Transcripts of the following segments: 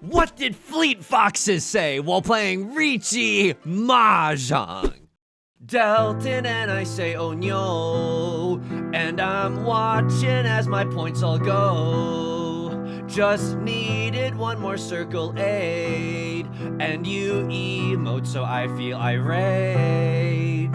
What did Fleet Foxes say while playing Riichi Mahjong? Delton and I say oh no, and I'm watching as my points all go. Just needed one more circle aid, and you emote so I feel irate.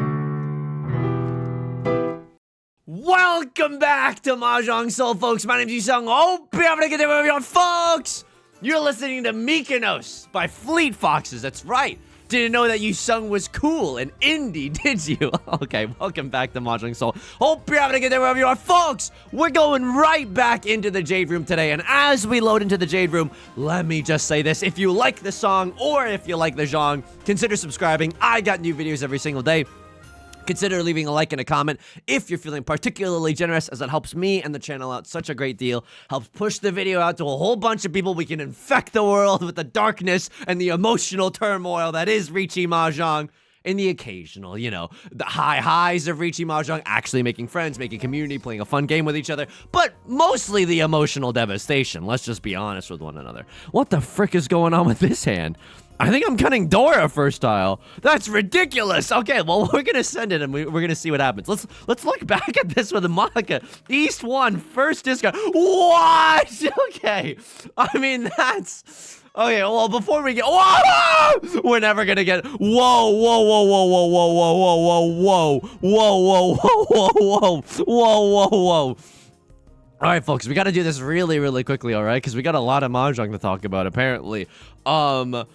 Welcome back to Mahjong Soul, folks. My name's Yusong. Hope you're having a good day, everyone, folks. You're listening to Mykonos by Fleet Foxes. That's right. Didn't know that Yusong was cool and indie, did you? Okay, welcome back to Mahjong Soul. Hope you're having a good day wherever you are, folks. We're going right back into the Jade Room today, and as we load into the Jade Room, let me just say this. If you like the song or if you like the genre, consider subscribing. I got new videos every single day. Consider leaving a like and a comment if you're feeling particularly generous, as that helps me and the channel out such a great deal. Helps push the video out to a whole bunch of people. We can infect the world with the darkness and the emotional turmoil that is Riichi Mahjong. And the occasional, you know, the highs of Riichi Mahjong, actually making friends, making community, playing a fun game with each other, but mostly the emotional devastation. Let's just be honest with one another. What the frick is going on with this hand? I think I'm cutting Dora first style. That's ridiculous. Okay, well, we're gonna send it and we're gonna see what happens. Let's look back at this with Monica. East 1, first discount. What? Okay. I mean, that's... Okay, well, before we get... Whoa! We're never gonna get... Whoa, whoa, whoa, whoa, whoa, whoa, whoa, whoa, whoa, whoa, whoa, whoa, whoa, whoa, whoa, whoa, whoa. All right, folks, we gotta do this really, really quickly, all right? Because we got a lot of Mahjong to talk about, apparently. Hey,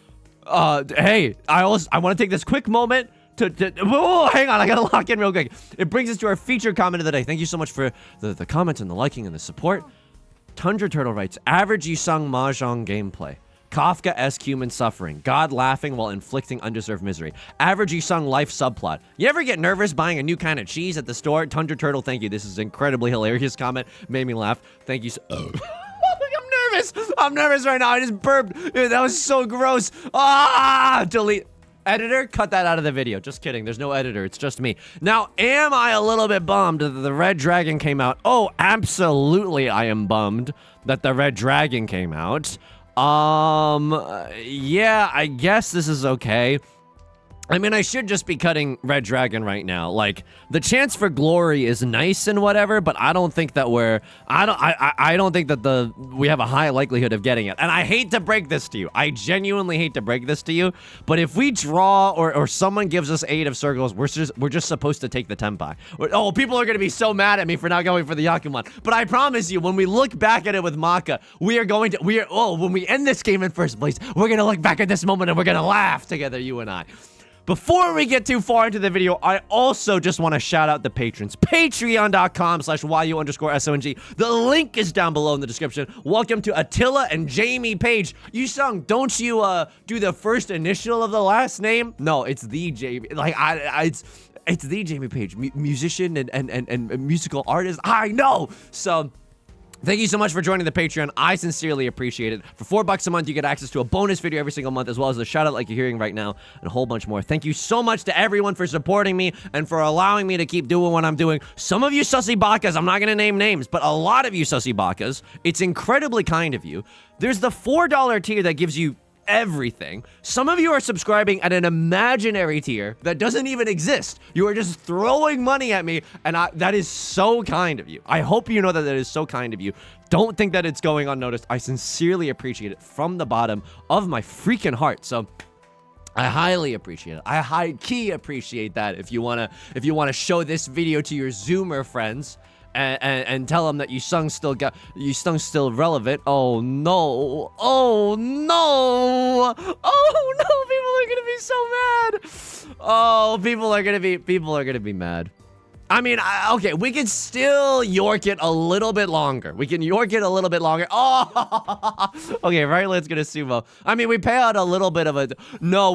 I want to take this quick moment whoa, hang on, I gotta lock in real quick. It brings us to our featured comment of the day. Thank you so much for the comments and the liking and the support. Tundra Turtle writes, average Yusong Mahjong gameplay. Kafka-esque human suffering. God laughing while inflicting undeserved misery. Average Yusong life subplot. You ever get nervous buying a new kind of cheese at the store? Tundra Turtle, thank you. This is an incredibly hilarious comment. Made me laugh. Thank you so I'm nervous right now. I just burped. Dude, that was so gross. Ah, delete. Editor, cut that out of the video. Just kidding. There's no editor. It's just me. Now, am I a little bit bummed that the Red Dragon came out? Oh, absolutely I am bummed that the Red Dragon came out. Yeah, I guess this is okay. I mean, I should just be cutting Red Dragon right now. Like, the chance for glory is nice and whatever, but I don't think that I don't think that we have a high likelihood of getting it. And I hate to break this to you. I genuinely hate to break this to you, but if we draw or someone gives us 8 of circles, we're just supposed to take the Tenpai. Oh, people are going to be so mad at me for not going for the Yakuman. But I promise you, when we look back at it with Maka, when we end this game in first place, we're going to look back at this moment and we're going to laugh together, you and I. Before we get too far into the video, I also just want to shout out the patrons. Patreon.com/YU_SONG. The link is down below in the description. Welcome to Attila and Jamie Page. Yusong, don't you do the first initial of the last name? No, it's the Jamie. Like it's the Jamie Page, musician and musical artist. I know. So thank you so much for joining the Patreon. I sincerely appreciate it. For $4 a month, you get access to a bonus video every single month, as well as the shout-out like you're hearing right now, and a whole bunch more. Thank you so much to everyone for supporting me and for allowing me to keep doing what I'm doing. Some of you sussy bakas, I'm not going to name names, but a lot of you sussy bakas, it's incredibly kind of you. There's the $4 tier that gives you everything. Some of you are subscribing at an imaginary tier that doesn't even exist. You are just throwing money at me, and that is so kind of you. I hope you know that is so kind of you. Don't think that it's going unnoticed. I sincerely appreciate it from the bottom of my freaking heart. So I highly appreciate it. I high-key appreciate that. If you wanna show this video to your Zoomer friends and tell them that Yusong still relevant. Oh no! Oh no! Oh no! People are gonna be so mad. Oh, people are gonna be mad. I mean, okay, we can still York it a little bit longer. Oh, okay, right, let's get a sumo. I mean, we pay out a little bit of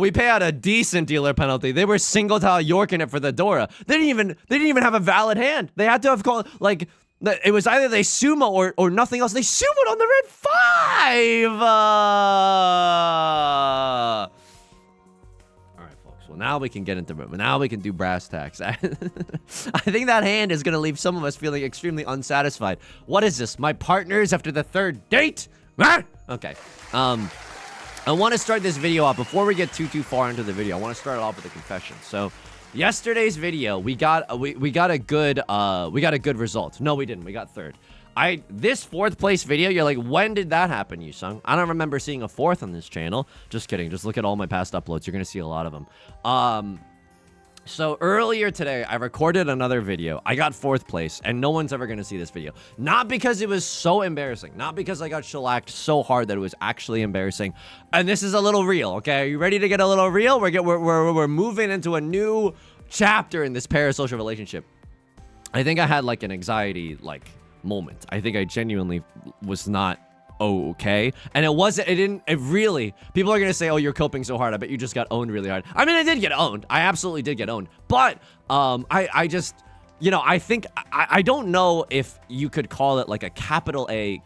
we pay out a decent dealer penalty. They were single tile Yorking it for the Dora. They didn't even have a valid hand. They had to have called, like, it was either they sumo or nothing else. They sumoed on the red 5. Well, now we can get into it. Now we can do brass tacks. I think that hand is going to leave some of us feeling extremely unsatisfied. What is this? My partners after the 3rd date? Ah! Okay. I want to start this video off before we get too far into the video. I want to start it off with a confession. So, yesterday's video, we got a good result. No, we didn't. We got third. This 4th place video, you're like, when did that happen, Yusong? I don't remember seeing a 4th on this channel. Just kidding. Just look at all my past uploads. You're gonna see a lot of them. So earlier today, I recorded another video. I got 4th place, and no one's ever gonna see this video. Not because it was so embarrassing. Not because I got shellacked so hard that it was actually embarrassing. And this is a little real, okay? Are you ready to get a little real? We're moving into a new chapter in this parasocial relationship. I think I had like an anxiety moment. I think I genuinely was not okay, and it really, people are gonna say, oh, you're coping so hard, I bet you just got owned really hard. I mean, I did get owned. I absolutely did get owned, but I just, you know, I think I don't know if you could call it like a capital A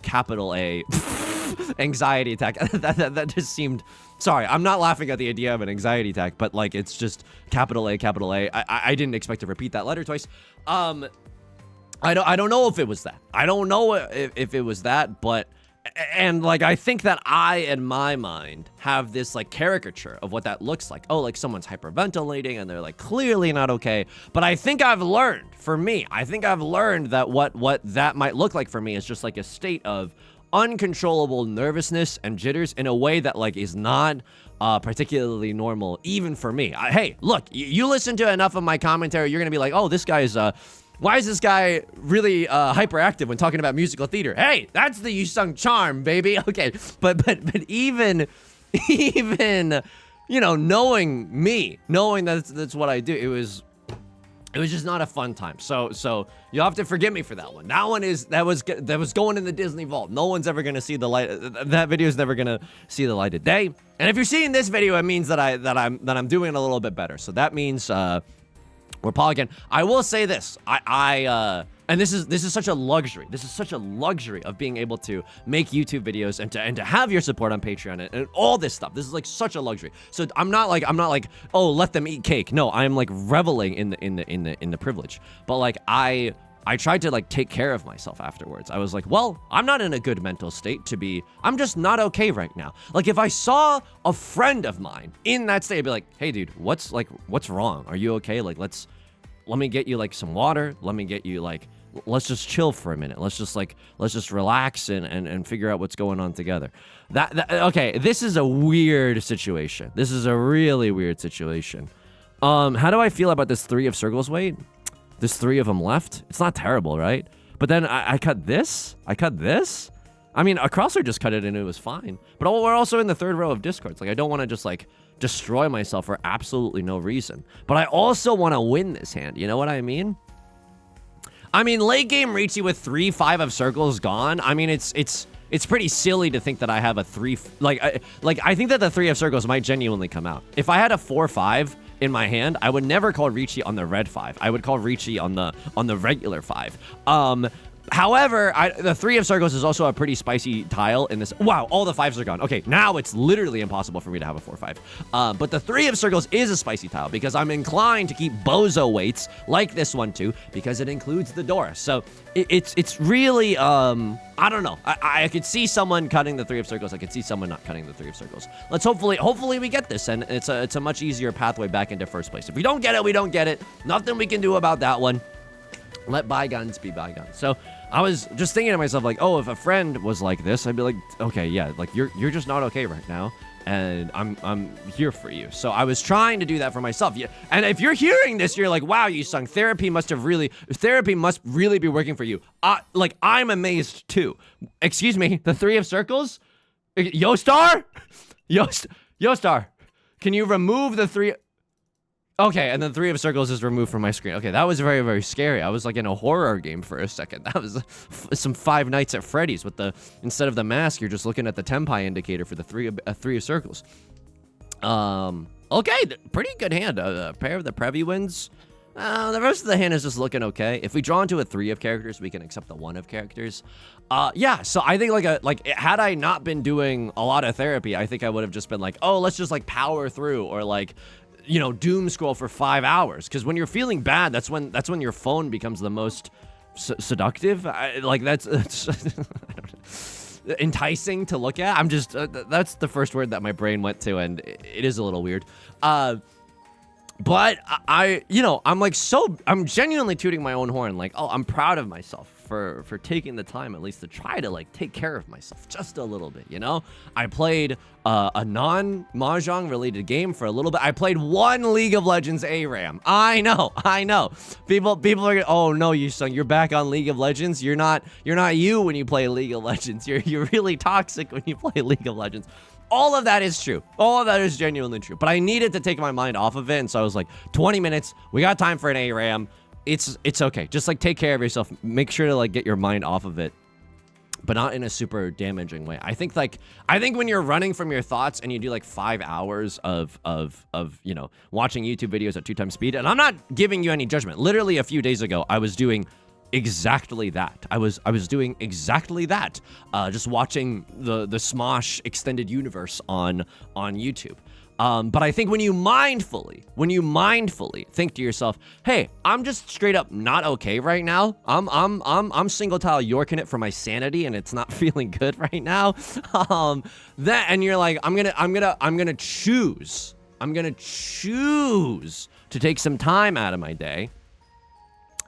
anxiety attack. that just seemed, sorry, I'm not laughing at the idea of an anxiety attack, but like, it's just capital A. I didn't expect to repeat that letter twice. I don't know if it was that. I don't know if it was that, but, and like, I think that I, in my mind, have this like caricature of what that looks like. Oh, like someone's hyperventilating and they're like clearly not okay. But I think I've learned, for me, that what that might look like for me is just like a state of uncontrollable nervousness and jitters in a way that like is not particularly normal even for me. Hey, look, you listen to enough of my commentary, you're gonna be like, oh, this guy's why is this guy really hyperactive when talking about musical theater? Hey, that's the Yusong charm, baby. Okay, but even you know, knowing that's what I do, it was just not a fun time. So you'll have to forgive me for that one. That was going in the Disney vault. No one's ever gonna see the light. That video is never gonna see the light of day. And if you're seeing this video, it means that I'm doing a little bit better. So that means we're Paul again. I will say this. And this is such a luxury. This is such a luxury of being able to make YouTube videos and to have your support on Patreon and all this stuff. This is like such a luxury. So I'm not like, oh, let them eat cake. No, I'm like reveling in the privilege. But like I tried to like take care of myself afterwards. I was like, well, I'm not in a good mental state I'm just not okay right now. Like if I saw a friend of mine in that state, I'd be like, hey dude, what's wrong? Are you okay? Like, let me get you like some water. Let me get you like, let's just chill for a minute. Let's just relax and figure out what's going on together. Okay, this is a weird situation. This is a really weird situation. How do I feel about this 3 of circles? Wait. There's 3 of them left. It's not terrible, right? But then I cut this. I mean, a crosser just cut it and it was fine. But we're also in the 3rd row of discards. Like, I don't want to just, like, destroy myself for absolutely no reason. But I also want to win this hand. You know what I mean? I mean, late game Riichi with 3 5 of circles gone. I mean, it's pretty silly to think that I have a 3... I think that the 3 of circles might genuinely come out. If I had a 4-5... in my hand, I would never call Riichi on the red 5. I would call Riichi on the regular 5. However, the 3 of circles is also a pretty spicy tile in this. Wow, all the 5s are gone. Okay, now it's literally impossible for me to have a 4-5. But the 3 of circles is a spicy tile because I'm inclined to keep bozo weights like this one too because it includes the door. So it's really, I don't know. I could see someone cutting the 3 of circles. I could see someone not cutting the 3 of circles. Let's hopefully we get this and it's a much easier pathway back into first place. If we don't get it, we don't get it. Nothing we can do about that one. Let bygones be bygones. So I was just thinking to myself, like, oh, if a friend was like this, I'd be like, okay, yeah, like you're just not okay right now, and I'm here for you. So I was trying to do that for myself. Yeah, and if you're hearing this, you're like, wow, Yusong, therapy must really be working for you. Like I'm amazed too. Excuse me, the 3 of circles, Yostar, Yostar, can you remove the 3? Okay, and then 3 of circles is removed from my screen. Okay, that was very, very scary. I was like in a horror game for a second. That was some Five Nights at Freddy's with instead of the mask, you're just looking at the tempai indicator for the 3 of circles. Okay, pretty good hand. A pair of the Previ wins. The rest of the hand is just looking okay. If we draw into a 3 of characters, we can accept the 1 of characters. Yeah, so I think had I not been doing a lot of therapy, I think I would have just been like, oh, let's just like power through, or like, you know, doom scroll for 5 hours. Because when you're feeling bad, that's when your phone becomes the most seductive. I don't know. enticing to look at. I'm just that's the first word that my brain went to, and it is a little weird. But I'm genuinely tooting my own horn. Like, oh, I'm proud of myself for taking the time at least to try to like take care of myself just a little bit, you know? I played a non-Mahjong related game for a little bit. I played one League of Legends ARAM. I know. People are oh no, Yusong, you're back on League of Legends. You're not you when you play League of Legends. You're really toxic when you play League of Legends. All of that is true. All of that is genuinely true. But I needed to take my mind off of it, and so I was like, 20 minutes. We got time for an ARAM. It's okay. Just like take care of yourself. Make sure to like get your mind off of it, but not in a super damaging way. I think when you're running from your thoughts and you do like 5 hours of watching YouTube videos at 2 times speed, and I'm not giving you any judgment. Literally a few days ago, I was doing exactly that. I was doing exactly that. Just watching the Smosh extended universe on YouTube. But I think when you mindfully think to yourself, hey, I'm just straight up not okay right now. I'm single tile Yorking it for my sanity, and it's not feeling good right now. And you're like, I'm gonna choose to take some time out of my day.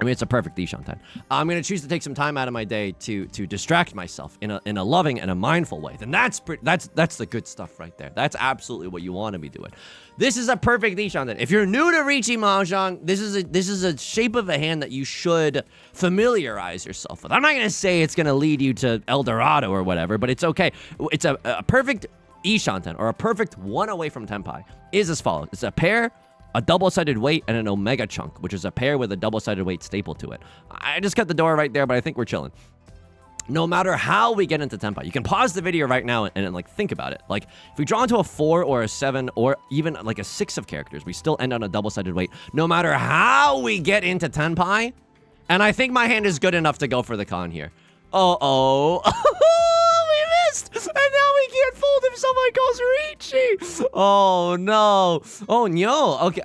I mean, it's a perfect Ishan time. I'm going to choose to take some time out of my day to distract myself in a loving and a mindful way. Then that's the good stuff right there. That's absolutely what you want to be doing. This is a perfect Ishan time. If you're new to Riichi Mahjong, this is a shape of a hand that you should familiarize yourself with. I'm not going to say it's going to lead you to El Dorado or whatever, but it's okay. It's a perfect Ishan ten, or a perfect one away from Tenpai, is as follows. It's a pair, a double-sided weight, and an omega chunk, which is a pair with a double-sided weight staple to it. I just cut the door right there, but I think we're chilling. No matter how we get into Tenpai, you can pause the video right now and like think about it. Like if we draw into a 4 or a 7 or even like a 6 of characters, we still end on a double-sided weight. No matter how we get into Tenpai, and I think my hand is good enough to go for the con here. Oh. We missed! And now we can't fold if someone calls Riichi! Oh, no. Oh, no. Okay.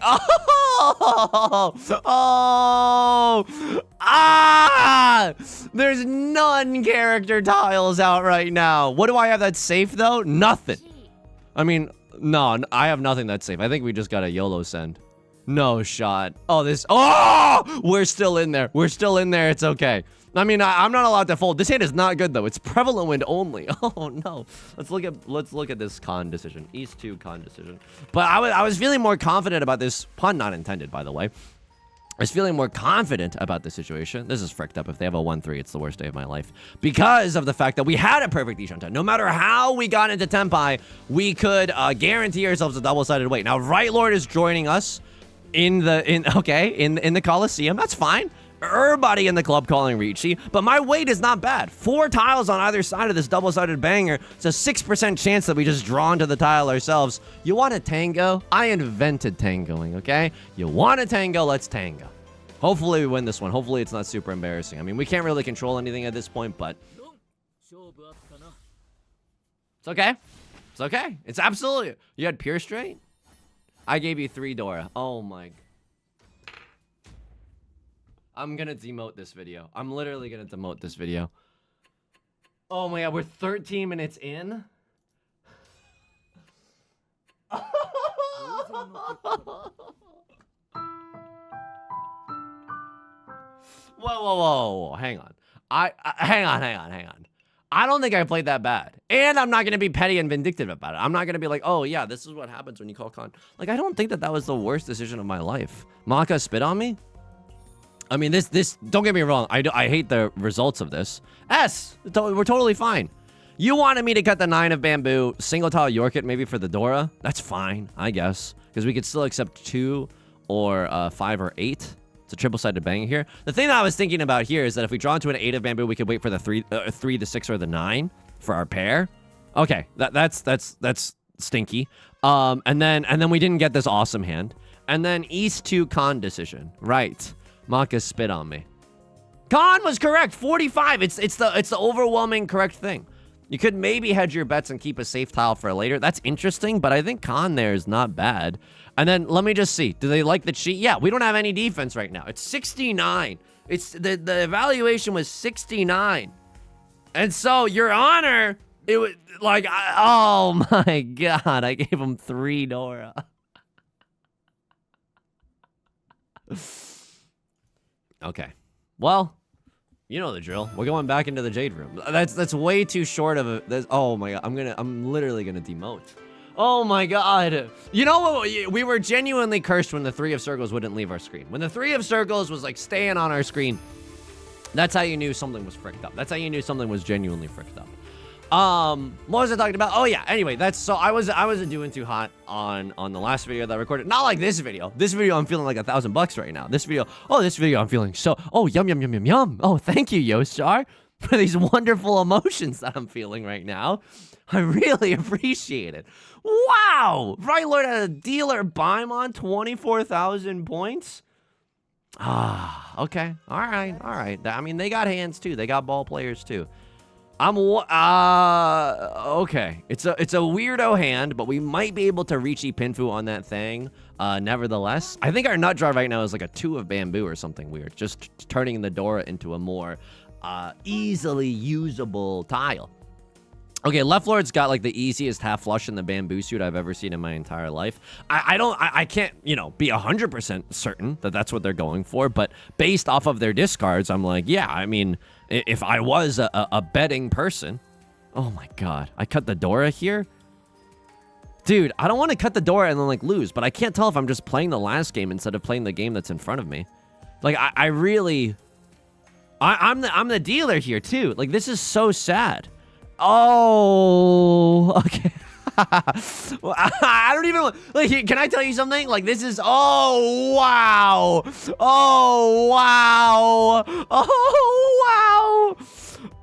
There's none character tiles out right now. What do I have that's safe, though? Nothing. I mean, no, I have nothing that's safe. I think we just got a YOLO send. No shot. Oh, we're still in there. It's okay. I mean, I'm not allowed to fold. This hand is not good, though. It's prevalent wind only. Oh, no. Let's look at this con decision. East 2 con decision. But I was feeling more confident about this. Pun not intended, by the way. I was feeling more confident about the situation. This is fricked up. If they have a 1-3, it's the worst day of my life. Because of the fact that we had a perfect Ishan time. No matter how we got into Tenpai, we could guarantee ourselves a double-sided weight. Now, Right Lord is joining us in the Coliseum. That's fine. Everybody in the club calling Riichi, but my weight is not bad. 4 tiles on either side of this double-sided banger. It's a 6% chance that we just draw into the tile ourselves. You want a tango? I invented tangoing, okay? You want a tango? Let's tango. Hopefully we win this one. Hopefully it's not super embarrassing. I mean, we can't really control anything at this point, but it's okay. It's okay. It's absolutely... You had pure straight? I gave you 3 Dora. Oh my... I'm gonna demote this video. I'm literally gonna demote this video. Oh my god, we're 13 minutes in? Whoa. Hang on. Hang on. I don't think I played that bad. And I'm not gonna be petty and vindictive about it. I'm not gonna be like, oh yeah, this is what happens when you call con. Like, I don't think that was the worst decision of my life. Maka spit on me? I mean, this, don't get me wrong. I hate the results of this. We're totally fine. You wanted me to cut the 9 of bamboo, single tile York it maybe for the Dora. That's fine, I guess. Because we could still accept 2 or 5 or 8. It's a triple-sided bang here. The thing that I was thinking about here is that if we draw into an 8 of bamboo, we could wait for the 3, the 6, or the 9 for our pair. Okay, that's stinky. And then we didn't get this awesome hand. And then East 2 con decision. Right. Maka spit on me. Con was correct. 45. It's the overwhelming correct thing. You could maybe hedge your bets and keep a safe tile for later. That's interesting, but I think con there is not bad. And then let me just see. Do they like the cheat? Yeah, we don't have any defense right now. It's 69. The evaluation was 69. And so, Your Honor, it was like, oh my God, I gave him 3 Dora. Okay. Well, you know the drill. We're going back into the Jade Room. That's way too short of a. Oh my God, I'm literally gonna demote. Oh my God. You know what? We were genuinely cursed when the 3 of circles wouldn't leave our screen. When the 3 of circles was like staying on our screen, that's how you knew something was fricked up. That's how you knew something was genuinely fricked up. What was I talking about? Oh yeah, anyway, I wasn't doing too hot on the last video that I recorded. Not like this video. This video I'm feeling like $1,000 right now. This video I'm feeling so, oh, yum, yum, yum, yum, yum. Oh, thank you, Yostar, for these wonderful emotions that I'm feeling right now. I really appreciate it. Wow! Right Lord had a dealer Baimon 24,000 points. Ah, okay. All right. I mean, they got hands too. They got ball players too. Okay. It's a weirdo hand, but we might be able to Riichi Pinfu on that thing. Nevertheless, I think our nut draw right now is like a 2 of bamboo or something weird. Just turning the Dora into a more easily usable tile. Okay, left lord's got like the easiest half flush in the bamboo suit I've ever seen in my entire life. I can't, you know, be 100% certain that that's what they're going for, but based off of their discards, I'm like, yeah, I mean, if I was a betting person, oh my God, I cut the Dora here? Dude, I don't want to cut the Dora and then like lose, but I can't tell if I'm just playing the last game instead of playing the game that's in front of me. Like, I'm the dealer here too. Like, this is so sad. Oh, okay. Well, I don't even, like, can I tell you something? Like, this is, oh, wow. Oh, wow. Oh, wow.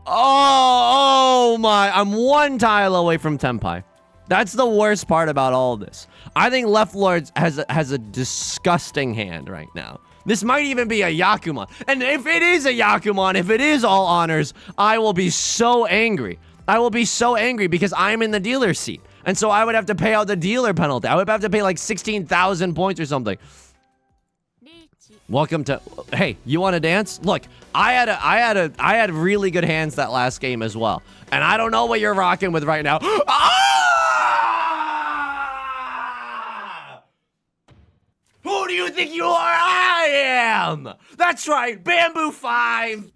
Oh my, I'm 1 tile away from Tenpai. That's the worst part about all this. I think Left Lord has a disgusting hand right now. This might even be a Yakuman. And if it is a Yakuman, if it is all honors, I will be so angry. I will be so angry because I'm in the dealer seat. And so I would have to pay out the dealer penalty. I would have to pay like 16,000 points or something. Welcome to, hey, you want to dance? Look, I had really good hands that last game as well. And I don't know what you're rocking with right now. Ah! Who do you think you are? I am. That's right, Bamboo 5.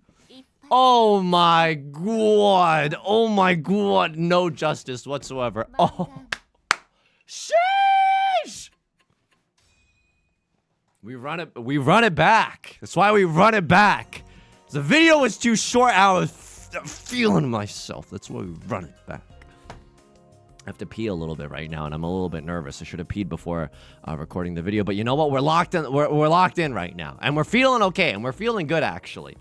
Oh my God. Oh my God. No justice whatsoever. Oh. Sheesh. We run it back. That's why we run it back. The video was too short. I was feeling myself. That's why we run it back. I have to pee a little bit right now, and I'm a little bit nervous. I should have peed before recording the video, but you know what? We're locked in. We're locked in right now, and we're feeling okay, and we're feeling good actually.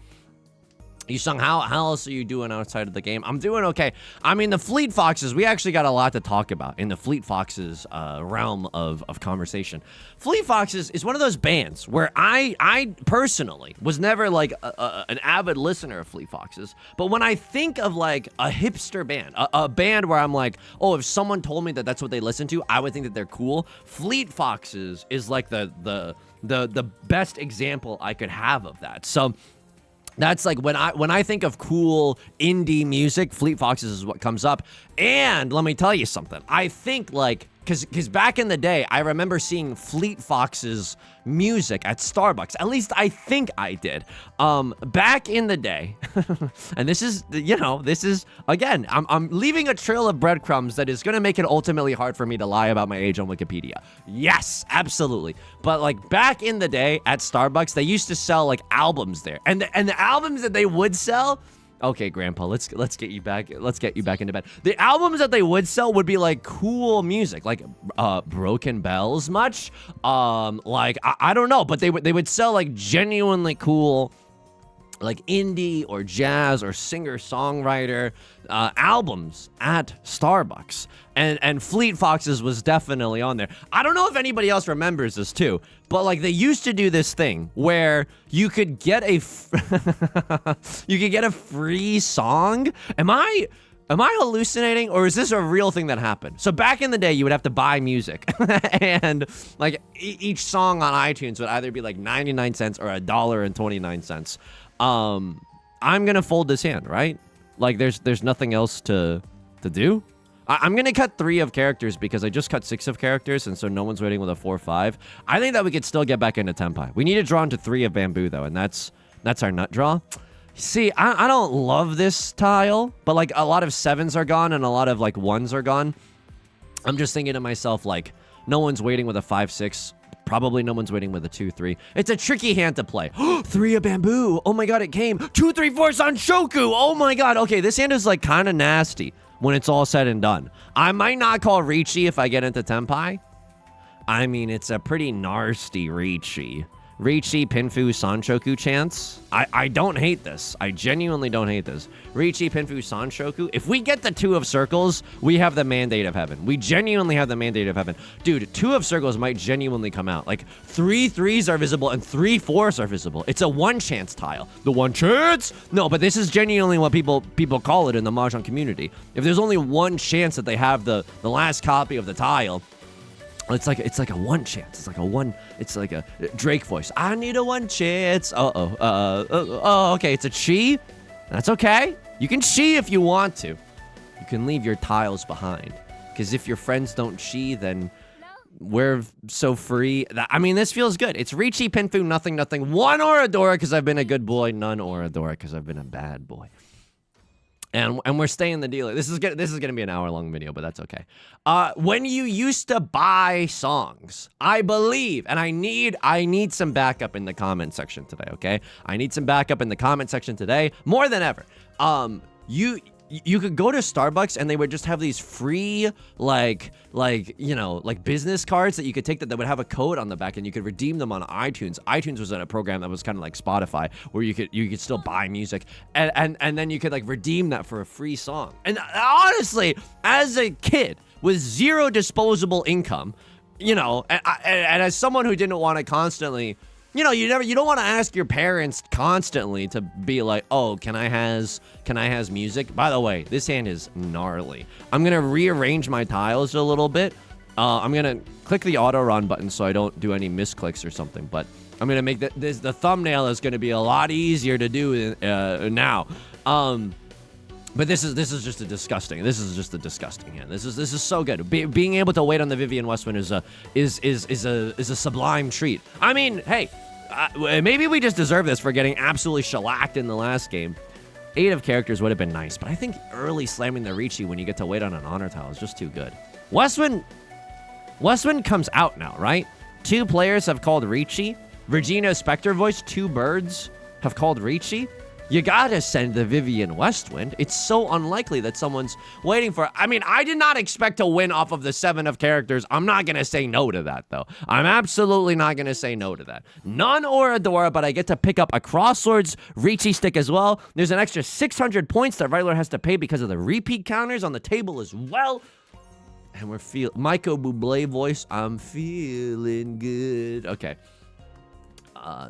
Yusong, how else are you doing outside of the game? I'm doing okay. I mean, the Fleet Foxes, we actually got a lot to talk about in the Fleet Foxes realm of conversation. Fleet Foxes is one of those bands where I personally was never like an avid listener of Fleet Foxes. But when I think of like a hipster band, a band where I'm like, oh, if someone told me that that's what they listen to, I would think that they're cool. Fleet Foxes is like the best example I could have of that. So that's like when I think of cool indie music, Fleet Foxes is what comes up. And let me tell you something. I think like because back in the day, I remember seeing Fleet Foxes music at Starbucks. At least I think I did. Back in the day, and this is, you know, this is, again, I'm leaving a trail of breadcrumbs that is going to make it ultimately hard for me to lie about my age on Wikipedia. Yes, absolutely. But like back in the day at Starbucks, they used to sell like albums there. And the albums that they would sell, okay, Grandpa, let's get you back. Let's get you back into bed. The albums that they would sell would be like cool music, like Broken Bells much. Like I don't know, but they would sell like genuinely cool, like indie or jazz or singer-songwriter albums at Starbucks. And Fleet Foxes was definitely on there. I don't know if anybody else remembers this too, but like they used to do this thing where you could get a free song. Am I hallucinating, or is this a real thing that happened? So back in the day, you would have to buy music, and like each song on iTunes would either be like 99 cents or $1.29. I'm gonna fold this hand, right? Like, there's nothing else to do. I'm going to cut 3 of characters because I just cut 6 of characters, and so no one's waiting with a 4-5. I think that we could still get back into Tenpai. We need to draw into 3 of bamboo, though, and that's our nut draw. See, I don't love this tile, but, like, a lot of 7s are gone and a lot of, like, 1s are gone. I'm just thinking to myself, like, no one's waiting with a 5-6. Probably no one's waiting with a 2-3. It's a tricky hand to play. 3 of bamboo. Oh, my God, it came. 2-3-4 Sanshoku. Oh, my God. Okay, this hand is, like, kind of nasty when it's all said and done. I might not call Riichi if I get into Tenpai. I mean, it's a pretty nasty Riichi. Riichi, Pinfu, Sanshoku chance. I don't hate this. I genuinely don't hate this. Riichi, Pinfu, Sanshoku. If we get the 2 of circles, we have the mandate of heaven. We genuinely have the mandate of heaven. Dude, 2 of circles might genuinely come out. Like, 3 3s are visible and 3 4s are visible. It's a 1 chance tile. The 1 chance? No, but this is genuinely what people call it in the Mahjong community. If there's only 1 chance that they have the last copy of the tile, it's like a 1 chance. It's like a 1. It's like a Drake voice. I need a 1 chance. Okay. It's a chi. That's okay. You can chi if you want to. You can leave your tiles behind. Because if your friends don't chi, then we're so free. I mean, this feels good. It's Riichi, Pinfu, nothing. 1 Oradora because I've been a good boy. None Oradora because I've been a bad boy. And we're staying the dealer. This is gonna be an hour-long video, but that's okay. When you used to buy songs, I believe, and I need some backup in the comment section today, okay? I need some backup in the comment section today, more than ever. You could go to Starbucks and they would just have these free, like business cards that you could take that would have a code on the back and you could redeem them on iTunes. iTunes was a program that was kind of like Spotify where you could still buy music and then you could like redeem that for a free song. And honestly, as a kid with 0 disposable income, and as someone who didn't want to constantly, you don't want to ask your parents constantly to be like, oh, can I has music? By the way, this hand is gnarly. I'm going to rearrange my tiles a little bit. I'm going to click the auto run button so I don't do any misclicks or something, but I'm going to make the thumbnail is going to be a lot easier to do now. But this is just a disgusting hand. This is so good. Being able to wait on the Vivian Westwind is a sublime treat. I mean, hey, maybe we just deserve this for getting absolutely shellacked in the last game. 8 of characters would have been nice, but I think early slamming the Riichi when you get to wait on an honor tile is just too good. Westwind comes out now, right? 2 players have called Riichi. Regina's Spectre voice, 2 birds have called Riichi. You gotta send the Vivian Westwind. It's so unlikely that someone's waiting for it. I mean, I did not expect to win off of the 7 of characters. I'm not gonna say no to that, though. I'm absolutely not gonna say no to that. None Oradora, but I get to pick up a Crosswords Riichi stick as well. There's an extra 600 points that Ryler has to pay because of the repeat counters on the table as well. And we're Michael Bublé voice. I'm feeling good. Okay.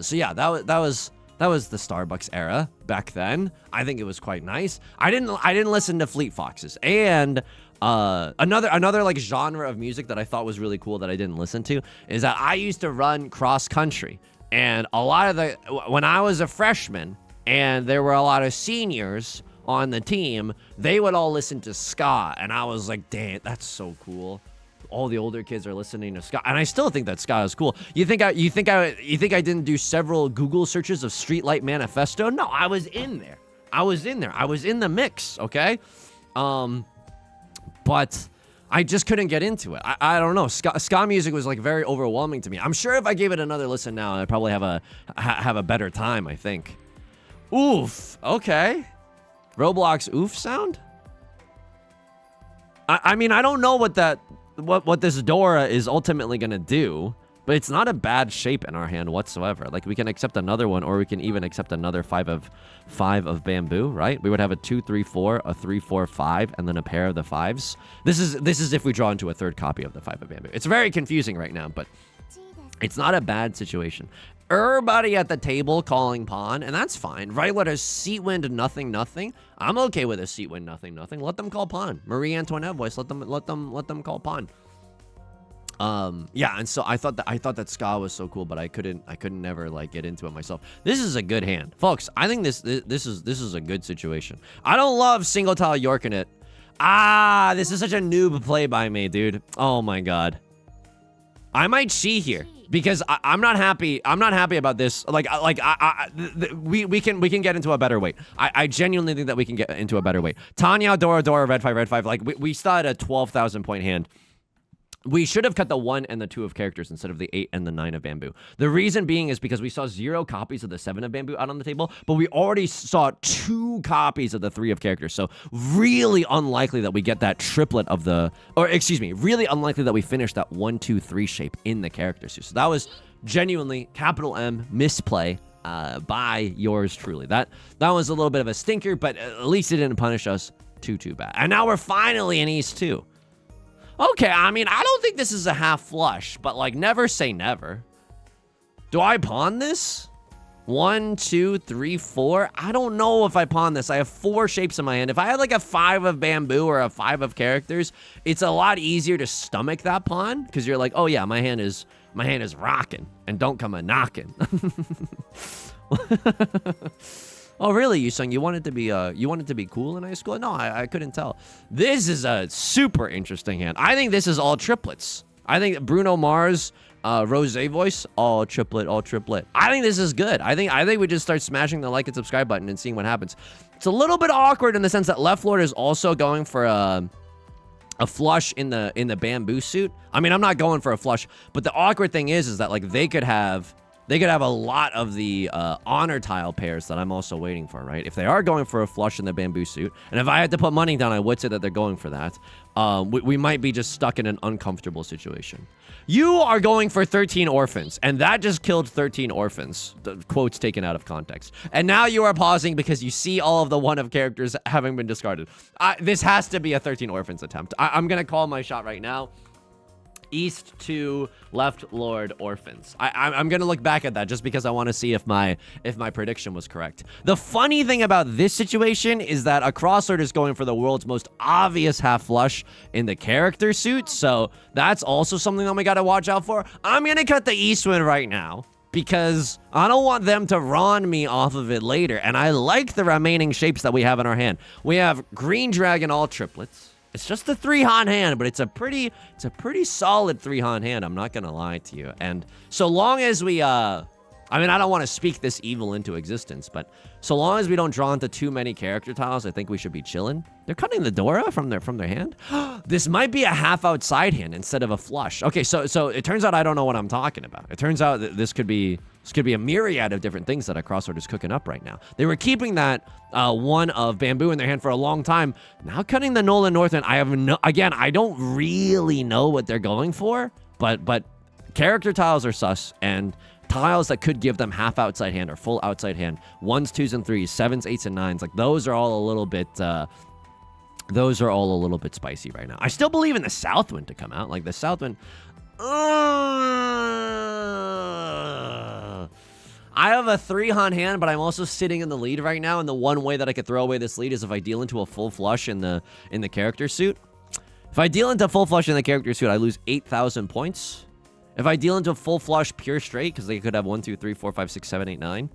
So yeah, that was the Starbucks era back then. I think it was quite nice. I didn't listen to Fleet Foxes. And another like genre of music that I thought was really cool that I didn't listen to is that I used to run cross country. And a lot of when I was a freshman and there were a lot of seniors on the team, they would all listen to ska. And I was like, damn, that's so cool. All the older kids are listening to ska, and I still think that ska is cool. You think I didn't do several Google searches of Streetlight Manifesto? No, I was in there. I was in the mix, okay? But I just couldn't get into it. I don't know. Ska music was like very overwhelming to me. I'm sure if I gave it another listen now, I'd probably have a better time, I think. Oof. Okay. Roblox oof sound? I mean, I don't know what this Dora is ultimately gonna do, but it's not a bad shape in our hand whatsoever. Like, we can accept another one, or we can even accept another 5 of bamboo, right? We would have a 2 3 4, a 3 4 5, and then a pair of the 5s. This is if we draw into a 3rd copy of the 5 of bamboo. It's very confusing right now, but it's not a bad situation. Everybody at the table calling pawn, and that's fine. Right, let us seat wind nothing. I'm okay with a seat wind nothing. Let them call pawn. Marie Antoinette voice. Let them call pawn. Yeah, and so I thought that ska was so cool, but I couldn't never like get into it myself. This is a good hand, folks. I think this is a good situation. I don't love single tile York in it. Ah, this is such a noob play by me, dude. Oh my god. I might cheat here because I'm not happy. I'm not happy about this. We can get into a better weight. I genuinely think that we can get into a better weight. Tanya, Dora, red 5. Like we still had a 12,000 point hand. We should have cut the 1 and the 2 of characters instead of the 8 and the 9 of bamboo. The reason being is because we saw 0 copies of the 7 of bamboo out on the table, but we already saw 2 copies of the 3 of characters. So really unlikely that we get that triplet of the, or excuse me, really unlikely that we finish that 1, 2, 3 shape in the characters. So that was genuinely capital M misplay by yours truly. That was a little bit of a stinker, but at least it didn't punish us too bad. And now we're finally in East 2. Okay, I mean, I don't think this is a half flush, but like, never say never. Do I pawn this? 1, 2, 3, 4. I don't know if I pawn this. I have 4 shapes in my hand. If I had like a 5 of bamboo or a 5 of characters, it's a lot easier to stomach that pawn because you're like, oh yeah, my hand is rocking and don't come a knocking. Oh, really, Yusong? You wanted to be cool in high school? No, I couldn't tell. This is a super interesting hand. I think this is all triplets. I think Bruno Mars, Rose Voice, all triplet. I think this is good. I think we just start smashing the like and subscribe button and seeing what happens. It's a little bit awkward in the sense that Left Lord is also going for a flush in the bamboo suit. I mean, I'm not going for a flush, but the awkward thing is that like they could have a lot of the honor tile pairs that I'm also waiting for, right? If they are going for a flush in the bamboo suit, and if I had to put money down, I would say that they're going for that. We might be just stuck in an uncomfortable situation. You are going for 13 orphans, and that just killed 13 orphans. The quotes taken out of context. And now you are pausing because you see all of the 1 of characters having been discarded. This has to be a 13 orphans attempt. I'm going to call my shot right now. East 2, Left Lord, Orphans. I'm gonna look back at that just because I want to see if my prediction was correct. The funny thing about this situation is that a crosslord is going for the world's most obvious half flush in the character suit, so that's also something that we gotta watch out for. I'm gonna cut the East one right now because I don't want them to run me off of it later, and I like the remaining shapes that we have in our hand. We have Green Dragon, all triplets. It's just a 3-Han hand, but it's a pretty solid 3-Han hand, I'm not gonna lie to you. And so long as we, I mean, I don't want to speak this evil into existence, but so long as we don't draw into too many character tiles, I think we should be chilling. They're cutting the Dora from their hand. This might be a half outside hand instead of a flush. Okay, so it turns out I don't know what I'm talking about. It turns out that this could be a myriad of different things that a crosslord is cooking up right now. They were keeping that 1 of bamboo in their hand for a long time. Now cutting the Nolan Northern, I don't really know what they're going for, but character tiles are sus, and tiles that could give them half outside hand or full outside hand, 1s, 2s, and 3s, 7s, 8s, and 9s, like those are all a little bit spicy right now. I still believe in the Southwind to come out. Like the Southwind, I have a 3-Han hand, but I'm also sitting in the lead right now, and the one way that I could throw away this lead is if I deal into a full flush in the character suit. If I deal into full flush in the character suit, I lose 8,000 points. If I deal into a full flush pure straight, because they could have 1, 2, 3, 4, 5, 6, 7, 8, 9,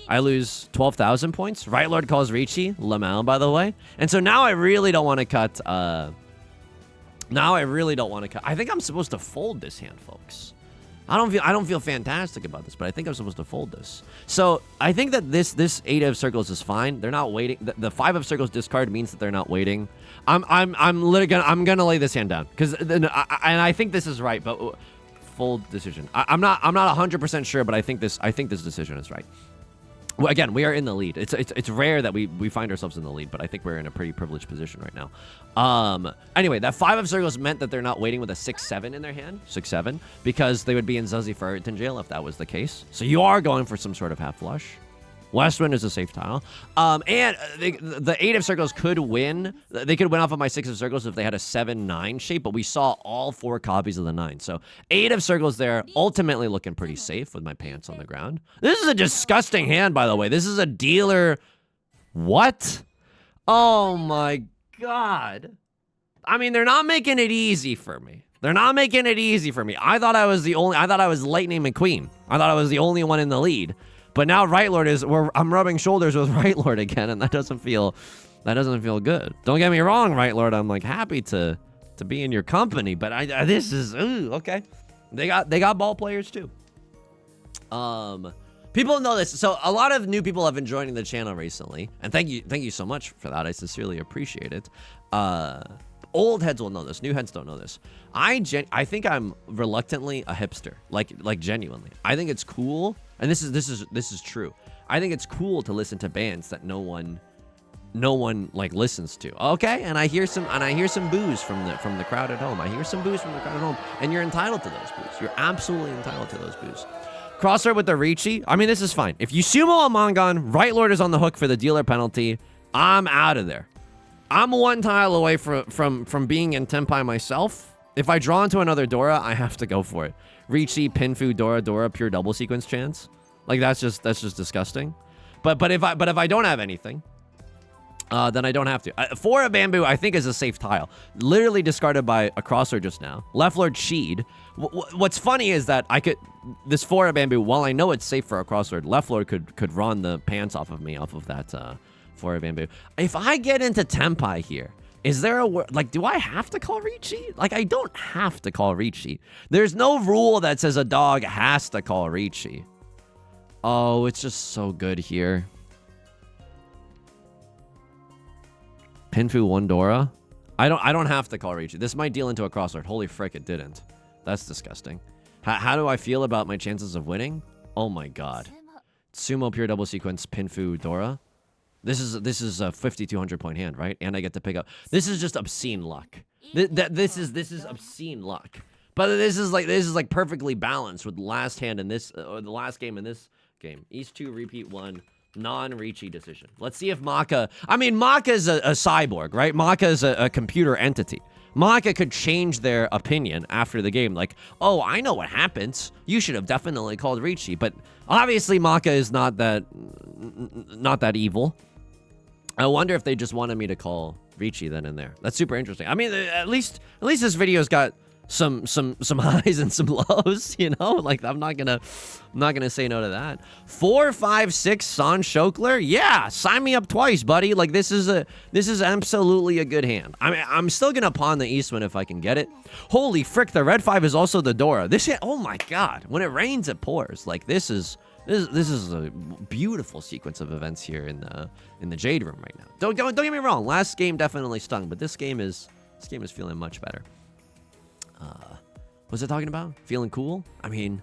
I lose 12,000 points. Right Lord calls Riichi, Lamau, by the way. And so now I really don't want to cut, I think I'm supposed to fold this hand, folks. I don't feel fantastic about this, but I think I'm supposed to fold this. So I think that this 8 of circles is fine. They're not waiting. The 5 of circles discard means that they're not waiting. I'm literally gonna lay this hand down because and I think this is right, but fold decision. I'm not 100% sure, but I think this decision is right. Well, again, we are in the lead. It's rare that we find ourselves in the lead, but I think we're in a pretty privileged position right now. Anyway, that 5 of circles meant that they're not waiting with a 6-7 in their hand, 6-7, because they would be in Zuzzy Ferriton jail if that was the case. So you are going for some sort of half flush. Westwind is a safe tile. And the 8 of circles could win. They could win off of my 6 of circles if they had a 7-9 shape, but we saw all 4 copies of the 9. So 8 of circles there, ultimately looking pretty safe with my pants on the ground. This is a disgusting hand, by the way. This is a dealer. What? Oh my God. I mean, they're not making it easy for me. They're not making it easy for me. I thought I was Lightning McQueen. I thought I was the only one in the lead. But now Right Lord I'm rubbing shoulders with Right Lord again, and that doesn't feel good. Don't get me wrong, Right Lord. I'm like happy to be in your company, but this is okay. They got ball players too. People know this. So a lot of new people have been joining the channel recently, and thank you so much for that. I sincerely appreciate it. Old heads will know this. New heads don't know this. I think I'm reluctantly a hipster, like genuinely. I think it's cool, and this is true. I think it's cool to listen to bands that no one like listens to. Okay, and I hear some boos from the crowd at home. I hear some boos from the crowd at home, and you're entitled to those boos. You're absolutely entitled to those boos. Crosshair with the Riichi. I mean, this is fine. If you sumo a Mongon, Right Lord is on the hook for the dealer penalty. I'm out of there. I'm one tile away from being in Tenpai myself. If I draw into another Dora, I have to go for it. Riichi, Pinfu, Dora, pure double sequence chance. Like that's just disgusting. But if I don't have anything, then I don't have to. For a bamboo, I think is a safe tile. Literally discarded by a crosser just now. Left Lord Sheed. What's funny is that this for a bamboo, while I know it's safe for a crosser, Left Lord could run the pants off of me off of that for a bamboo. If I get into Tenpai here, is there do I have to call Riichi? Like, I don't have to call Riichi. There's no rule that says a dog has to call Riichi. Oh, it's just so good here. Pinfu 1 Dora. I don't have to call Riichi. This might deal into a crossword. Holy frick, it didn't. That's disgusting. How do I feel about my chances of winning? Oh my god. Sumo pure double sequence Pinfu Dora. This is a 5,200 point hand, right? And I get to pick up. This is just obscene luck. This is obscene luck. But this is like perfectly balanced with the last hand in this or the last game in this game. East 2 repeat 1. Non-Riichi decision. Let's see if Maka... I mean, Maka is a cyborg, right? Maka is a computer entity. Maka could change their opinion after the game. Like, oh, I know what happens. You should have definitely called Riichi. But obviously, Maka is not that evil. I wonder if they just wanted me to call Riichi then and there. That's super interesting. I mean, at least this video's got some highs and some lows, you know? Like, I'm not gonna say no to that. 4, 5, 6 San Shokler. Yeah, sign me up twice, buddy. Like, this is absolutely a good hand. I mean, I'm still gonna pawn the Eastwind if I can get it. Holy frick, the red 5 is also the Dora. This hand, oh my god. When it rains, it pours. Like, this is a beautiful sequence of events here in the Jade Room right now. Don't get me wrong. Last game definitely stung, but this game is feeling much better. What's it talking about? Feeling cool? I mean,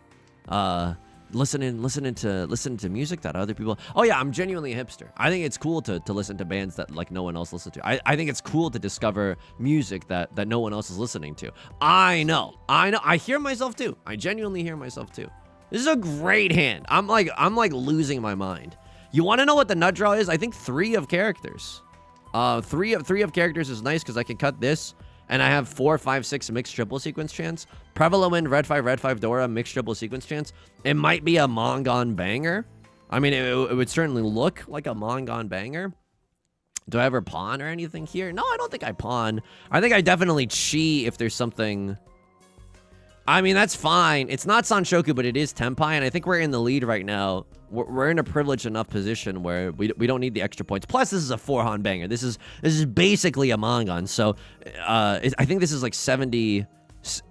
listening to music that other people... Oh yeah, I'm genuinely a hipster. I think it's cool to listen to bands that like no one else listens to. I think it's cool to discover music that no one else is listening to. I know. I hear myself too. I genuinely hear myself too. This is a great hand. I'm like losing my mind. You want to know what the nut draw is? I think 3 of characters. 3 of characters is nice because I can cut this. And I have 4, 5, 6 mixed triple sequence chance. Prevalent red 5 Dora, mixed triple sequence chance. It might be a Mongon banger. I mean, it would certainly look like a Mongon banger. Do I ever pawn or anything here? No, I don't think I pawn. I think I definitely chi if there's something... I mean, that's fine. It's not Sanshoku, but it is Tenpai, and I think we're in the lead right now. We're in a privileged enough position where we don't need the extra points. Plus, this is a 4-Han banger. This is basically a Mongon. So, I think this is like 70,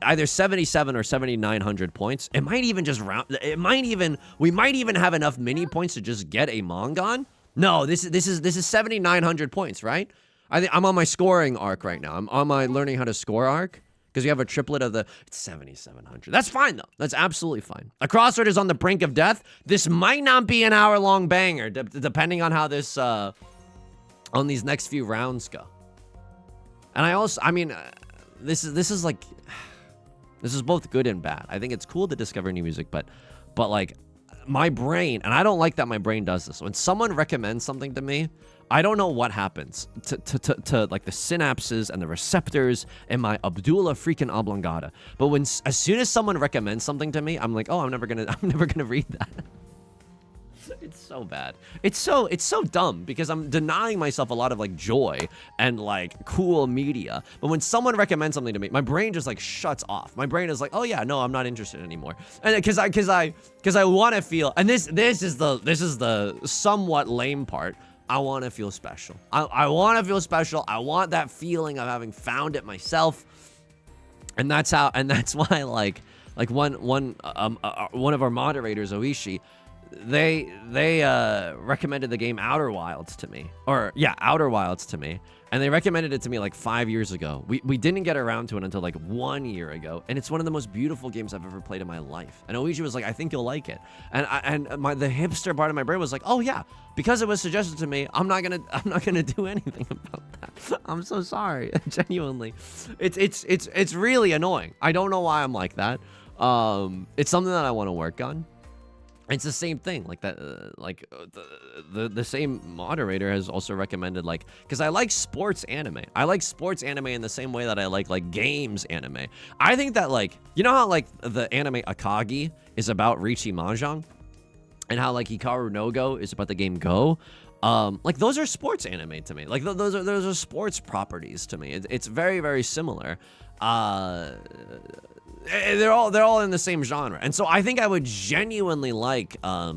either 77 or 7,900 points. It might even just round. We might even have enough mini points to just get a Mongon. No, this is 7,900 points, right? I'm on my scoring arc right now. I'm on my learning how to score arc. Because you have a triplet of it's 7,700. That's fine, though. That's absolutely fine. A crossword is on the brink of death. This might not be an hour-long banger, depending on how this, on these next few rounds go. And I mean, this is like, this is both good and bad. I think it's cool to discover new music, but like, my brain, and I don't like that my brain does this. When someone recommends something to me, I don't know what happens to like the synapses and the receptors in my Abdullah freaking oblongata. But as soon as someone recommends something to me, I'm like, oh, I'm never gonna read that. It's so bad. It's so dumb because I'm denying myself a lot of like joy and like cool media. But when someone recommends something to me, my brain just like shuts off. My brain is like, oh yeah, no, I'm not interested anymore. And because I want to feel, and this is the somewhat lame part. I want to feel special. I want to feel special. I want that feeling of having found it myself. And that's why like one of our moderators, Oishi, they recommended the game Outer Wilds to me. Outer Wilds to me. And they recommended it to me like 5 years ago. We didn't get around to it until like 1 year ago. And it's one of the most beautiful games I've ever played in my life. And Oishi was like, I think you'll like it. And the hipster part of my brain was like, oh yeah, because it was suggested to me, I'm not gonna do anything about that. I'm so sorry. Genuinely. It's really annoying. I don't know why I'm like that. It's something that I want to work on. It's the same thing, like that, the same moderator has also recommended, like, because I like sports anime. I like sports anime in the same way that I like games anime. I think that, like, you know how, like, the anime Akagi is about Riichi Mahjong? And how, like, Hikaru no Go is about the game Go? Like, those are sports anime to me. Like, those are sports properties to me. It's very, very similar. They're all in the same genre, and so I think I would genuinely like. I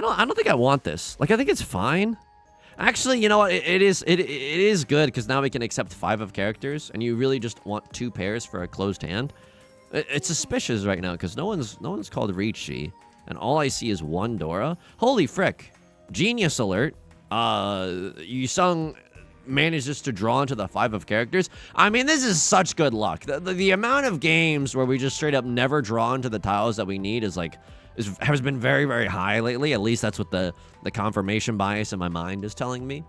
don't think I want this. Like, I think it's fine. Actually, you know what? It is good because now we can accept 5 of characters, and you really just want 2 pairs for a closed hand. It's suspicious right now because no one's called Riichi, and all I see is 1 Dora. Holy frick! Genius alert! Yusong manages to draw into the 5 of characters. I mean, this is such good luck. The amount of games where we just straight up never draw into the tiles that we need has been very, very high lately. At least that's what the confirmation bias in my mind is telling me.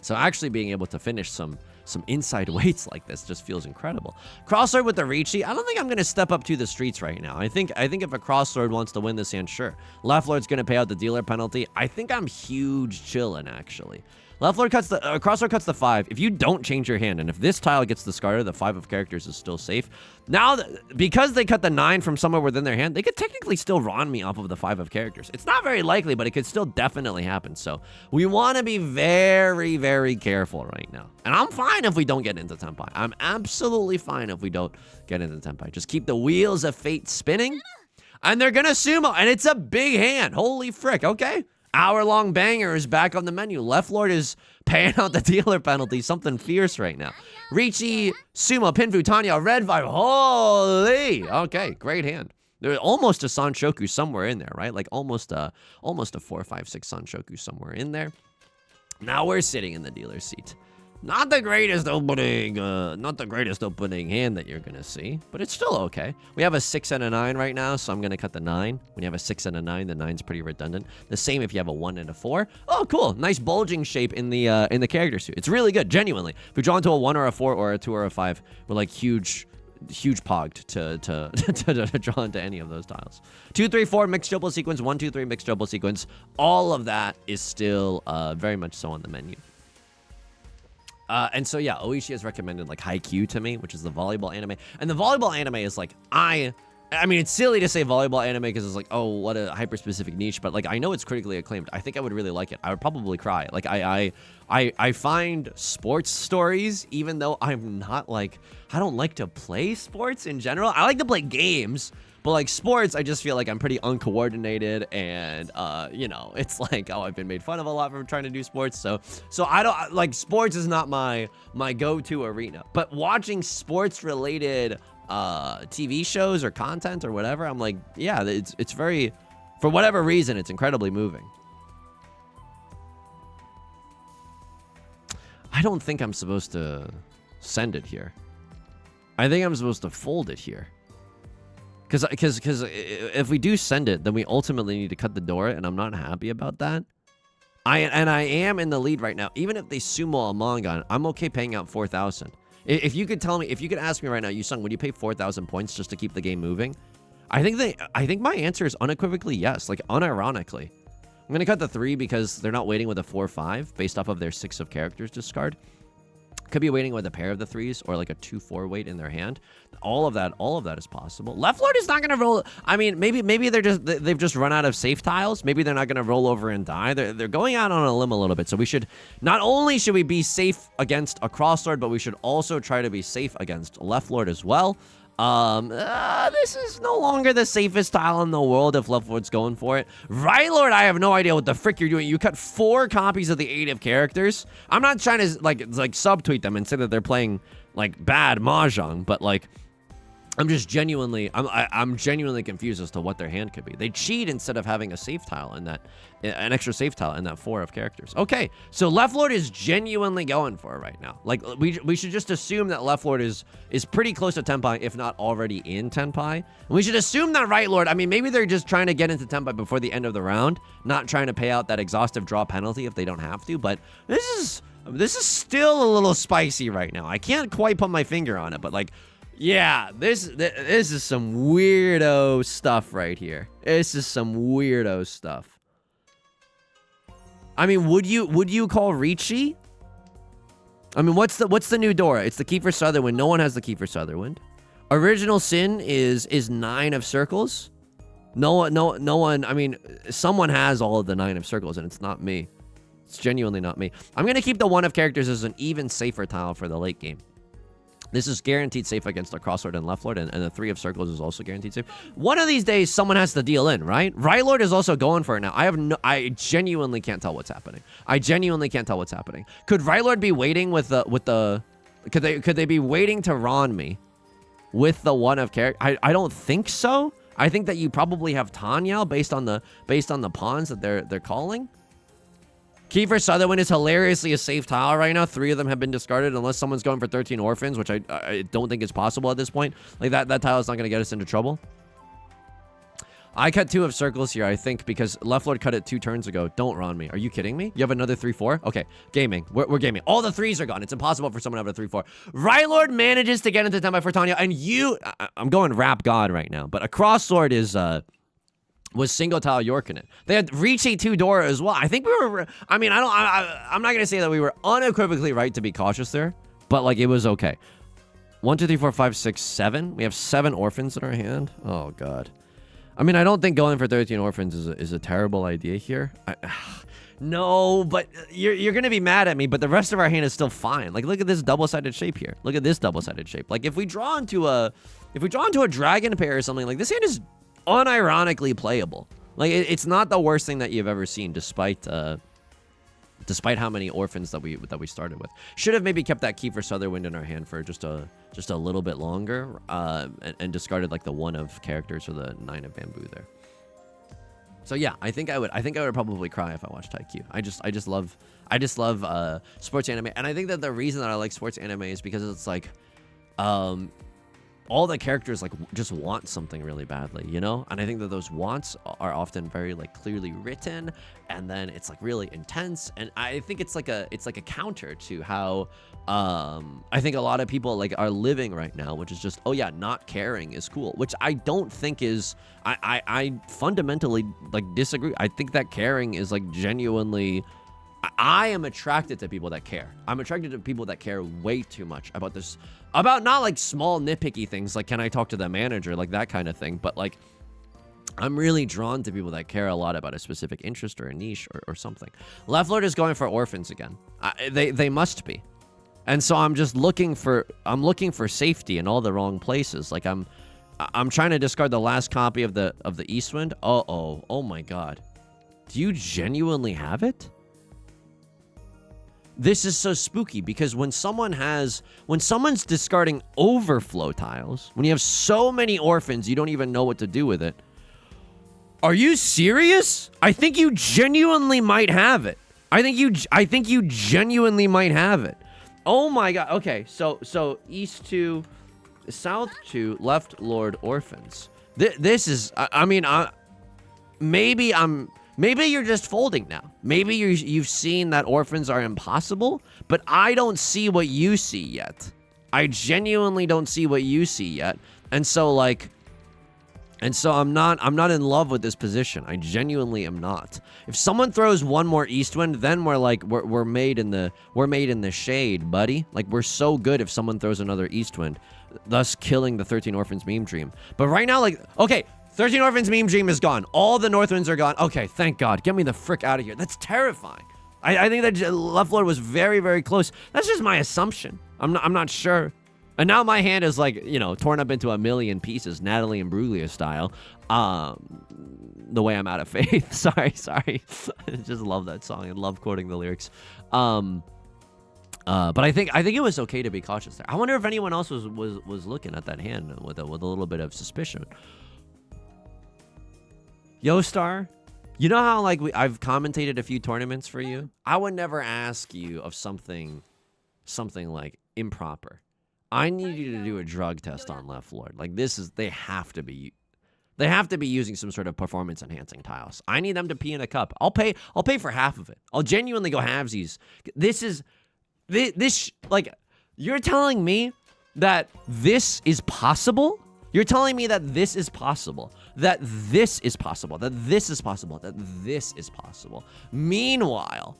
So actually being able to finish some inside weights like this just feels incredible. Crossword with the Riichi. I don't think I'm going to step up to the streets right now. I think if a Crossword wants to win this hand, sure. Left Lord's going to pay out the dealer penalty. I think I'm huge chillin', actually. Left Lord cuts the Crossword cuts the 5. If you don't change your hand, and if this tile gets discarded, the 5 of characters is still safe. Now, because they cut the 9 from somewhere within their hand, they could technically still Ron me off of the 5 of characters. It's not very likely, but it could still definitely happen. So we want to be very, very careful right now. And I'm fine if we don't get into Tenpai. I'm absolutely fine if we don't get into Tenpai. Just keep the wheels of fate spinning, and they're gonna sumo, and it's a big hand. Holy frick! Okay. Hour-long banger is back on the menu. Left Lord is paying out the dealer penalty. Something fierce right now. Riichi, Sumo, Pinfu, Tanya, Red Vibe. Holy! Okay, great hand. There's almost a Sanshoku somewhere in there, right? Like almost a 4, 5, 6 Sanshoku somewhere in there. Now we're sitting in the dealer's seat. Not the greatest opening hand that you're gonna see, but it's still okay. We have a 6 and a 9 right now, so I'm gonna cut the 9. When you have a 6 and a 9, the 9's pretty redundant. The same if you have a 1 and a 4. Oh, cool! Nice bulging shape in the character suit. It's really good, genuinely. If we draw into a 1 or a 4 or a 2 or a 5, we're like huge pogged to draw into any of those tiles. 2, 3, 4 mixed double sequence. 1, 2, 3 mixed double sequence. All of that is still very much so on the menu. And so, yeah, Oishi has recommended, like, Haikyuu to me, which is the volleyball anime. And the volleyball anime is, like, I mean, it's silly to say volleyball anime because it's like, oh, what a hyper-specific niche. But, like, I know it's critically acclaimed. I think I would really like it. I would probably cry. Like, I find sports stories, even though I'm not, like, I don't like to play sports in general. I like to play games. But, like, sports, I just feel like I'm pretty uncoordinated, and, you know, it's like, oh, I've been made fun of a lot for trying to do sports, so I don't, like, sports is not my go-to arena. But watching sports-related TV shows or content or whatever, I'm like, yeah, it's very, for whatever reason, it's incredibly moving. I don't think I'm supposed to send it here. I think I'm supposed to fold it here. Because if we do send it, then we ultimately need to cut the door, and I'm not happy about that. I am in the lead right now. Even if they sumo a manga, I'm okay paying out 4,000. If you could ask me right now, Yusong, would you pay 4,000 points just to keep the game moving? I think my answer is unequivocally yes, like unironically. I'm gonna cut the 3 because they're not waiting with a 4-5 based off of their 6 of characters discard. Could be waiting with a pair of the 3s or like a 2-4 weight in their hand. All of that is possible. Left Lord is not gonna roll. I mean, maybe they've just run out of safe tiles. Maybe they're not gonna roll over and die. They're going out on a limb a little bit. So we should not only should we be safe against a Crosslord, but we should also try to be safe against Left Lord as well. This is no longer the safest tile in the world if Left Lord's going for it. Right Lord, I have no idea what the frick you're doing. You cut 4 copies of the 8 of characters. I'm not trying to like subtweet them and say that they're playing like bad Mahjong, but like I'm just genuinely confused as to what their hand could be. They cheat instead of having a safe tile in that, an extra safe tile in that 4 of characters. Okay, so Left Lord is genuinely going for it right now. Like we should just assume that Left Lord is pretty close to Tenpai, if not already in Tenpai. And we should assume that Right Lord, I mean, maybe they're just trying to get into Tenpai before the end of the round, not trying to pay out that exhaustive draw penalty if they don't have to. But this is still a little spicy right now. I can't quite put my finger on it, but like, yeah, this is some weirdo stuff right here. This is some weirdo stuff. I mean, would you call Riichi? I mean, what's the new Dora? It's the Key for Sutherwind. No one has the Key for Sutherwind. Original Sin is 9 of circles. No one. I mean, someone has all of the 9 of circles, and it's not me. It's genuinely not me. I'm gonna keep the 1 of characters as an even safer tile for the late game. This is guaranteed safe against a Crosslord and Left Lord, and the 3 of circles is also guaranteed safe. One of these days, someone has to deal in, right? Right Lord is also going for it now. I genuinely can't tell what's happening. I genuinely can't tell what's happening. Could Right Lord be waiting with the could they be waiting to Ron me with the 1 of character? I don't think so. I think that you probably have Tanya based on the pawns that they're calling. Key for Sutherwind is hilariously a safe tile right now. 3 of them have been discarded unless someone's going for 13 orphans, which I don't think is possible at this point. Like, that tile is not going to get us into trouble. I cut 2 of circles here, I think, because Left Lord cut it 2 turns ago. Don't Ron me. Are you kidding me? You have another 3-4? Okay, gaming. We're gaming. All the 3s are gone. It's impossible for someone to have a 3-4. Right Lord manages to get into 10 by Tanya, and I'm going Rap God right now, but a Crosslord was single tile York in it. They had Riichi 2 Dora as well. I think we were, I mean, I'm not going to say that we were unequivocally right to be cautious there, but like it was okay. 1, 2, 3, 4, 5, 6, 7. We have 7 orphans in our hand. Oh, God. I mean, I don't think going for 13 orphans is a terrible idea here. No, but you're going to be mad at me, but the rest of our hand is still fine. Like, look at this double-sided shape here. Look at this double-sided shape. Like, if we draw into a dragon pair or something, like, this hand is unironically playable. Like, it's not the worst thing that you've ever seen, despite how many orphans that we started with. Should have maybe kept that Key for Sutherwind in our hand for just a little bit longer, and discarded like the 1 of characters or the 9 of bamboo there. So yeah, I think I would probably cry if I watched Haikyuu. I just love sports anime, and I think that the reason that I like sports anime is because it's like, all the characters like just want something really badly, you know? And I think that those wants are often very like clearly written, and then it's like really intense. And I think it's like a counter to how I think a lot of people like are living right now, which is just, oh yeah, not caring is cool, which I don't think is, I fundamentally like disagree. I think that caring is like genuinely, I am attracted to people that care. I'm attracted to people that care way too much about this, about not like small nitpicky things like, can I talk to the manager, like that kind of thing, but like I'm really drawn to people that care a lot about a specific interest or a niche or something. Left Lord is going for orphans again. They must be. And so I'm just looking for safety in all the wrong places. Like I'm trying to discard the last copy of the Eastwind. Oh my God. Do you genuinely have it? This is so spooky because when someone's discarding overflow tiles, when you have so many orphans, you don't even know what to do with it. Are you serious? I think you genuinely might have it. I think you genuinely might have it. Oh my God. Okay, so East 2, South 2, Left Lord orphans. This is, maybe you're just folding now. Maybe you've seen that orphans are impossible, but I don't see what you see yet. I genuinely don't see what you see yet. And so, like, And so I'm not in love with this position. I genuinely am not. If someone throws one more east wind, then we're like we're made in the shade, buddy. Like we're so good if someone throws another east wind, thus killing the 13 Orphans meme dream. But right now, like, okay, 13 Orphans meme dream is gone. All the North winds are gone. Okay, thank God. Get me the frick out of here. That's terrifying. I think that left lord was very, very close. That's just my assumption. I'm not sure. And now my hand is like, you know, torn up into a million pieces, Natalie Imbruglia style. The way I'm out of faith. sorry. I just love that song and love quoting the lyrics. But I think it was okay to be cautious there. I wonder if anyone else was looking at that hand with a little bit of suspicion. Yo, Star, you know how like I've commentated a few tournaments for you? I would never ask you of something like improper. I need you to do a drug test on left lord. Like they have to be using some sort of performance enhancing tiles. I need them to pee in a cup. I'll pay for half of it. I'll genuinely go halvesies. This like, you're telling me that this is possible? You're telling me that this is possible. That this is possible. That this is possible. That this is possible. Meanwhile,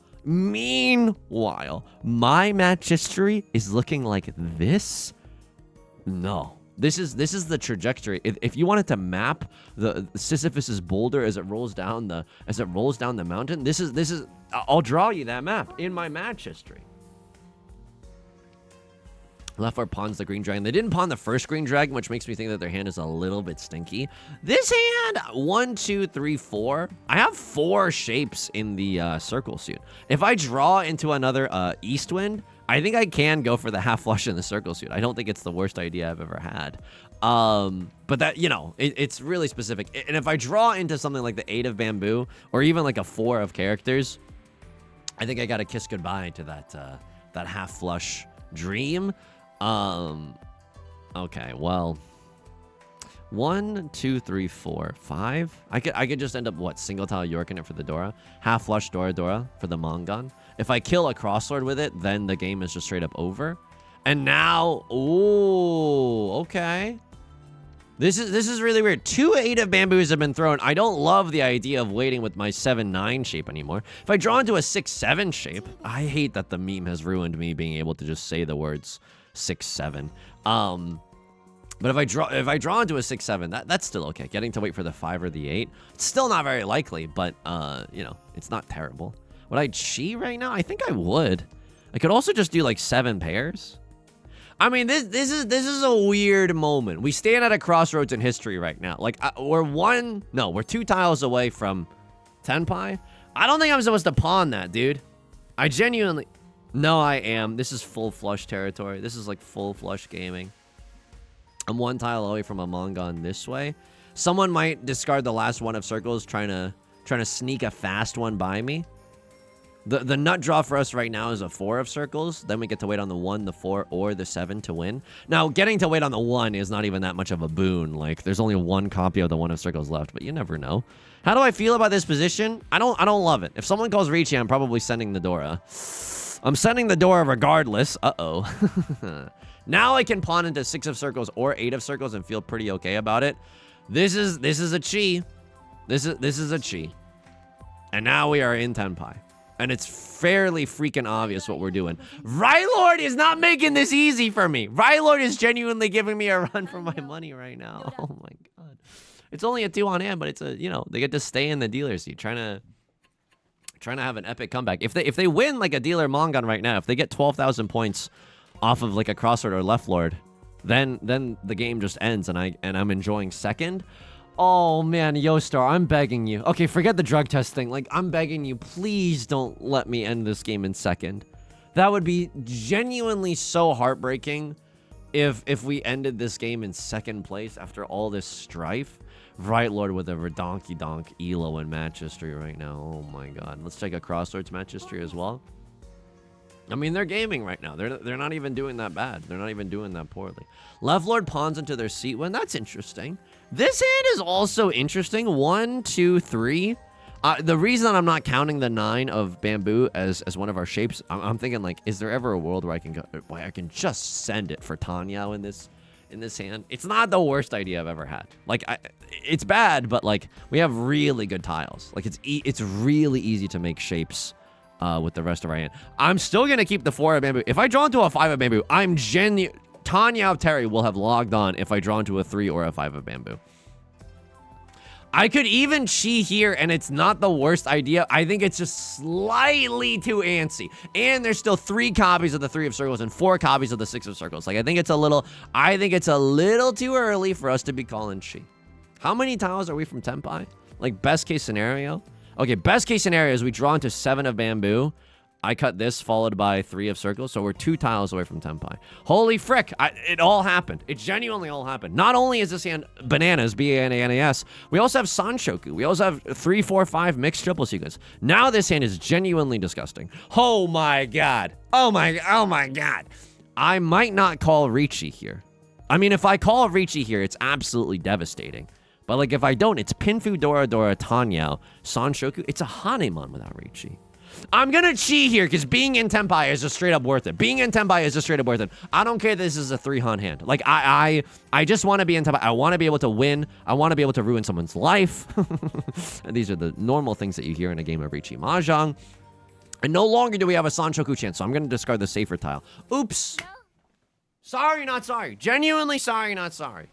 my match history is looking like this? No. This is the trajectory. If you wanted to map the Sisyphus's boulder as it rolls down the mountain, this is I'll draw you that map in my match history. Left lord pawns the green dragon. They didn't pawn the first green dragon, which makes me think that their hand is a little bit stinky. This hand, 1, 2, 3, 4. I have 4 shapes in the circle suit. If I draw into another east wind, I think I can go for the half flush in the circle suit. I don't think it's the worst idea I've ever had. But that, you know, it's really specific. And if I draw into something like the 8 of bamboo, or even like a 4 of characters, I think I gotta kiss goodbye to that half flush dream. Okay, well, 1, 2, 3, 4, 5. I could just end up, what, single tile Yorking it for the Dora, half flush Dora for the Mongon. If I kill a crosslord with it, then the game is just straight up over. And now, ooh, okay. This is really weird. 2 8 of bamboos have been thrown. I don't love the idea of waiting with my 7-9 shape anymore. If I draw into a 6-7 shape, I hate that the meme has ruined me being able to just say the words 6-7. But if I draw into a 6-7, that's still okay. Getting to wait for the 5 or the 8, it's still not very likely, but you know, it's not terrible. Would I chi right now? I think I would. I could also just do like 7 pairs. I mean, this is a weird moment. We stand at a crossroads in history right now. Like we're 2 tiles away from Tenpai. I don't think I'm supposed to pawn that, dude. I genuinely, no, I am. This is full flush territory. This is like full flush gaming. I'm 1 tile away from a Mongon this way. Someone might discard the last one of circles, trying to sneak a fast one by me. The nut draw for us right now is a 4 of circles. Then we get to wait on the 1, the 4, or the 7 to win. Now, getting to wait on the 1 is not even that much of a boon. Like, there's only 1 copy of the 1 of circles left, but you never know. How do I feel about this position? I don't love it. If someone calls Riichi, I'm probably sending the Dora. I'm sending the Dora regardless. Uh-oh. Now I can pawn into 6 of circles or 8 of circles and feel pretty okay about it. This is a chi. This is a chi. And now we are in Tenpai. And it's fairly freaking obvious what we're doing. Rylord is not making this easy for me. Rylord is genuinely giving me a run for my money right now. Oh my god. It's only a 2 on hand, but it's a, you know, they get to stay in the dealer seat, trying to have an epic comeback. If they win like a dealer Mongon right now, if they get 12,000 points off of like a crosslord or left lord, then the game just ends and I'm enjoying second. Oh man, Yostar, I'm begging you. Okay, forget the drug test thing. Like, I'm begging you, please don't let me end this game in second. That would be genuinely so heartbreaking if we ended this game in second place after all this strife. Right Lord with a redonky donk elo in match history right now. Oh my god. Let's take a crosswords match history as well. I mean, they're gaming right now. They're not even doing that bad. They're not even doing that poorly. Left Lord pawns into their seat win. That's interesting. This hand is also interesting. 1, 2, 3. The reason I'm not counting the 9 of bamboo as one of our shapes, I'm thinking like, is there ever a world where I can just send it for Tanya in this in this hand. It's not the worst idea I've ever had. Like, it's bad, but like we have really good tiles. Like it's really easy to make shapes with the rest of our hand. I'm still gonna keep the 4 of bamboo. If I draw into a 5 of bamboo, Tanya of Terry will have logged on if I draw into a 3 or a 5 of bamboo. I could even chi here, and it's not the worst idea. I think it's just slightly too antsy. And there's still 3 copies of the 3 of circles and 4 copies of the 6 of circles. Like, I think it's a little too early for us to be calling chi. How many tiles are we from Tenpai? Like, best case scenario? Okay, best case scenario is we draw into 7 of bamboo. I cut this, followed by 3 of circles, so we're 2 tiles away from Tenpai. Holy frick, it all happened. It genuinely all happened. Not only is this hand bananas, B-A-N-A-N-A-S, we also have Sanshoku. We also have 3, 4, 5 mixed triple sequence. Now this hand is genuinely disgusting. Oh my god. Oh my god. I might not call Riichi here. I mean, if I call Riichi here, it's absolutely devastating. But like, if I don't, it's Pinfu, Dora, Tanyao, Sanshoku. It's a Hanemon without Riichi. I'm gonna chi here because being in Tenpai is just straight up worth it. Being in Tenpai is just straight up worth it. I don't care if this is a 3-hunt hand. Like, I just want to be in Tenpai. I want to be able to win. I want to be able to ruin someone's life. And these are the normal things that you hear in a game of Riichi Mahjong. And no longer do we have a Sanshoku chance, so I'm gonna discard the safer tile. Oops. Sorry, not sorry. Genuinely sorry, not sorry.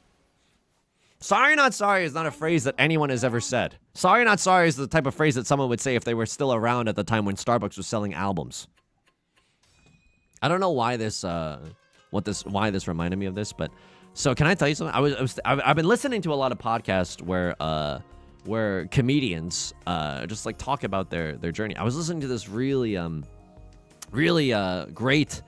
Sorry, not sorry is not a phrase that anyone has ever said. Sorry, not sorry is the type of phrase that someone would say if they were still around at the time when Starbucks was selling albums. I don't know why this, why this reminded me of this, but so can I tell you something? I've been listening to a lot of podcasts where comedians just like talk about their journey. I was listening to this really great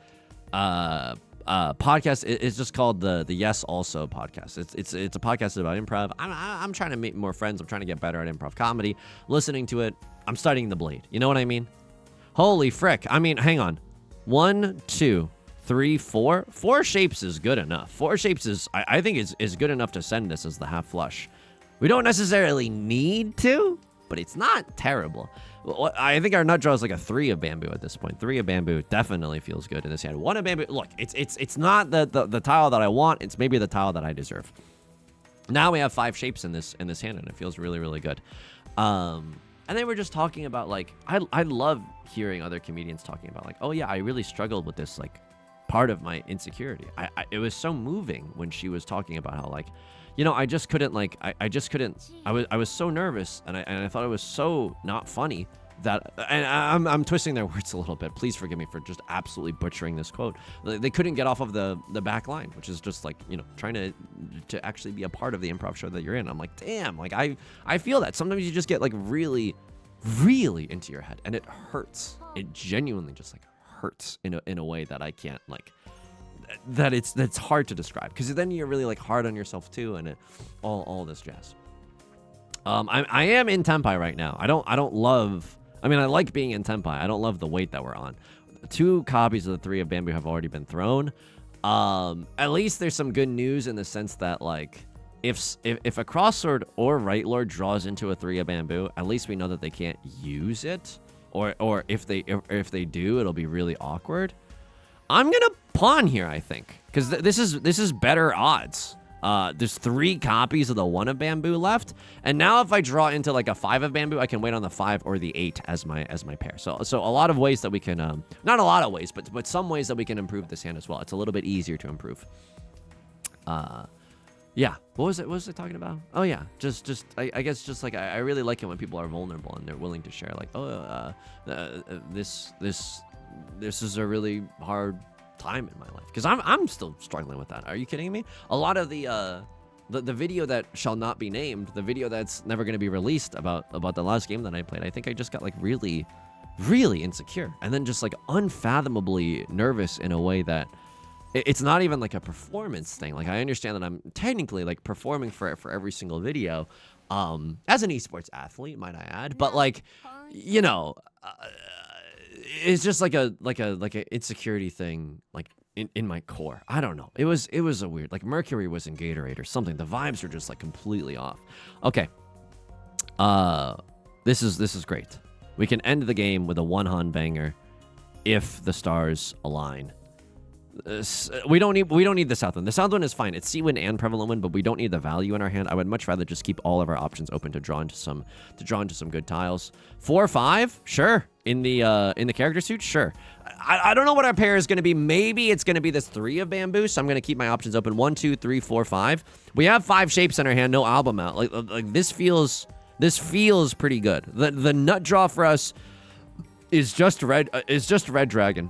podcast. It's just called the Yes Also podcast. It's a podcast about improv. I'm trying to make more friends. I'm trying to get better at improv comedy. Listening to it, I'm studying the blade. You know what I mean? Holy frick. I mean, hang on. 1, 2, 3, 4. 4 shapes is good enough. 4 shapes is, I think, is good enough to send us as the half flush. We don't necessarily need to, but it's not terrible. I think our nut draw is like a 3 of bamboo at this point. 3 of bamboo definitely feels good in this hand. 1 of bamboo, look, it's not the tile that I want. It's maybe the tile that I deserve. Now we have 5 shapes in this hand, and it feels really, really good. And they were just talking about, like, I love hearing other comedians talking about, like, oh yeah, I really struggled with this, like, part of my insecurity. It was so moving when she was talking about how, like, you know, I just couldn't, like, I just couldn't, I was so nervous, and I thought it was so not funny that, and I'm twisting their words a little bit. Please forgive me for just absolutely butchering this quote. They couldn't get off of the back line, which is just like, you know, trying to actually be a part of the improv show that you're in. I'm like, damn, like, I feel that. Sometimes you just get, like, really, really into your head, and it hurts. It genuinely just, like, hurts in a way that I can't, like, that's hard to describe, because then you're really, like, hard on yourself too, and all this jazz. I am in Tenpai right now. I don't love, I mean, I like being in Tenpai. I don't love the weight that we're on. 2 copies of the 3 of bamboo have already been thrown. At least there's some good news in the sense that, like, if a crossword or right lord draws into a 3 of bamboo, at least we know that they can't use it, or if they do, it'll be really awkward. I'm gonna pawn here, I think, because this is better odds. There's 3 copies of the 1 of bamboo left, and now if I draw into, like, a 5 of bamboo, I can wait on the 5 or the 8 as my pair. So a lot of ways that we can, not a lot of ways, but some ways that we can improve this hand as well. It's a little bit easier to improve. Yeah. What was it talking about? Oh yeah, just I guess just like I really like it when people are vulnerable and they're willing to share, like, oh, this is a really hard time in my life, because I'm still struggling with that. Are you kidding me? A lot of the video that shall not be named, the video that's never going to be released about the last game that I played, I think I just got, like, really, really insecure, and then just, like, unfathomably nervous in a way that it's not even, like, a performance thing. Like, I understand that I'm technically, like, performing for every single video, as an esports athlete, might I add, but, like, you know, it's just like a insecurity thing, like, in my core. I don't know. It was a weird, like, Mercury was in Gatorade or something. The vibes are just, like, completely off. Okay. This is great. We can end the game with a 1-han banger if the stars align. We don't need the south wind. The south wind is fine. It's sea wind and prevalent wind, but we don't need the value in our hand. I would much rather just keep all of our options open to draw into some good tiles. 4 or 5, sure. In the character suit, sure. I don't know what our pair is going to be. Maybe it's going to be this 3 of bamboo, so I'm going to keep my options open. 1, 2, 3, 4, 5. We have 5 shapes in our hand, no album out. Like this feels pretty good. The nut draw for us is just red dragon.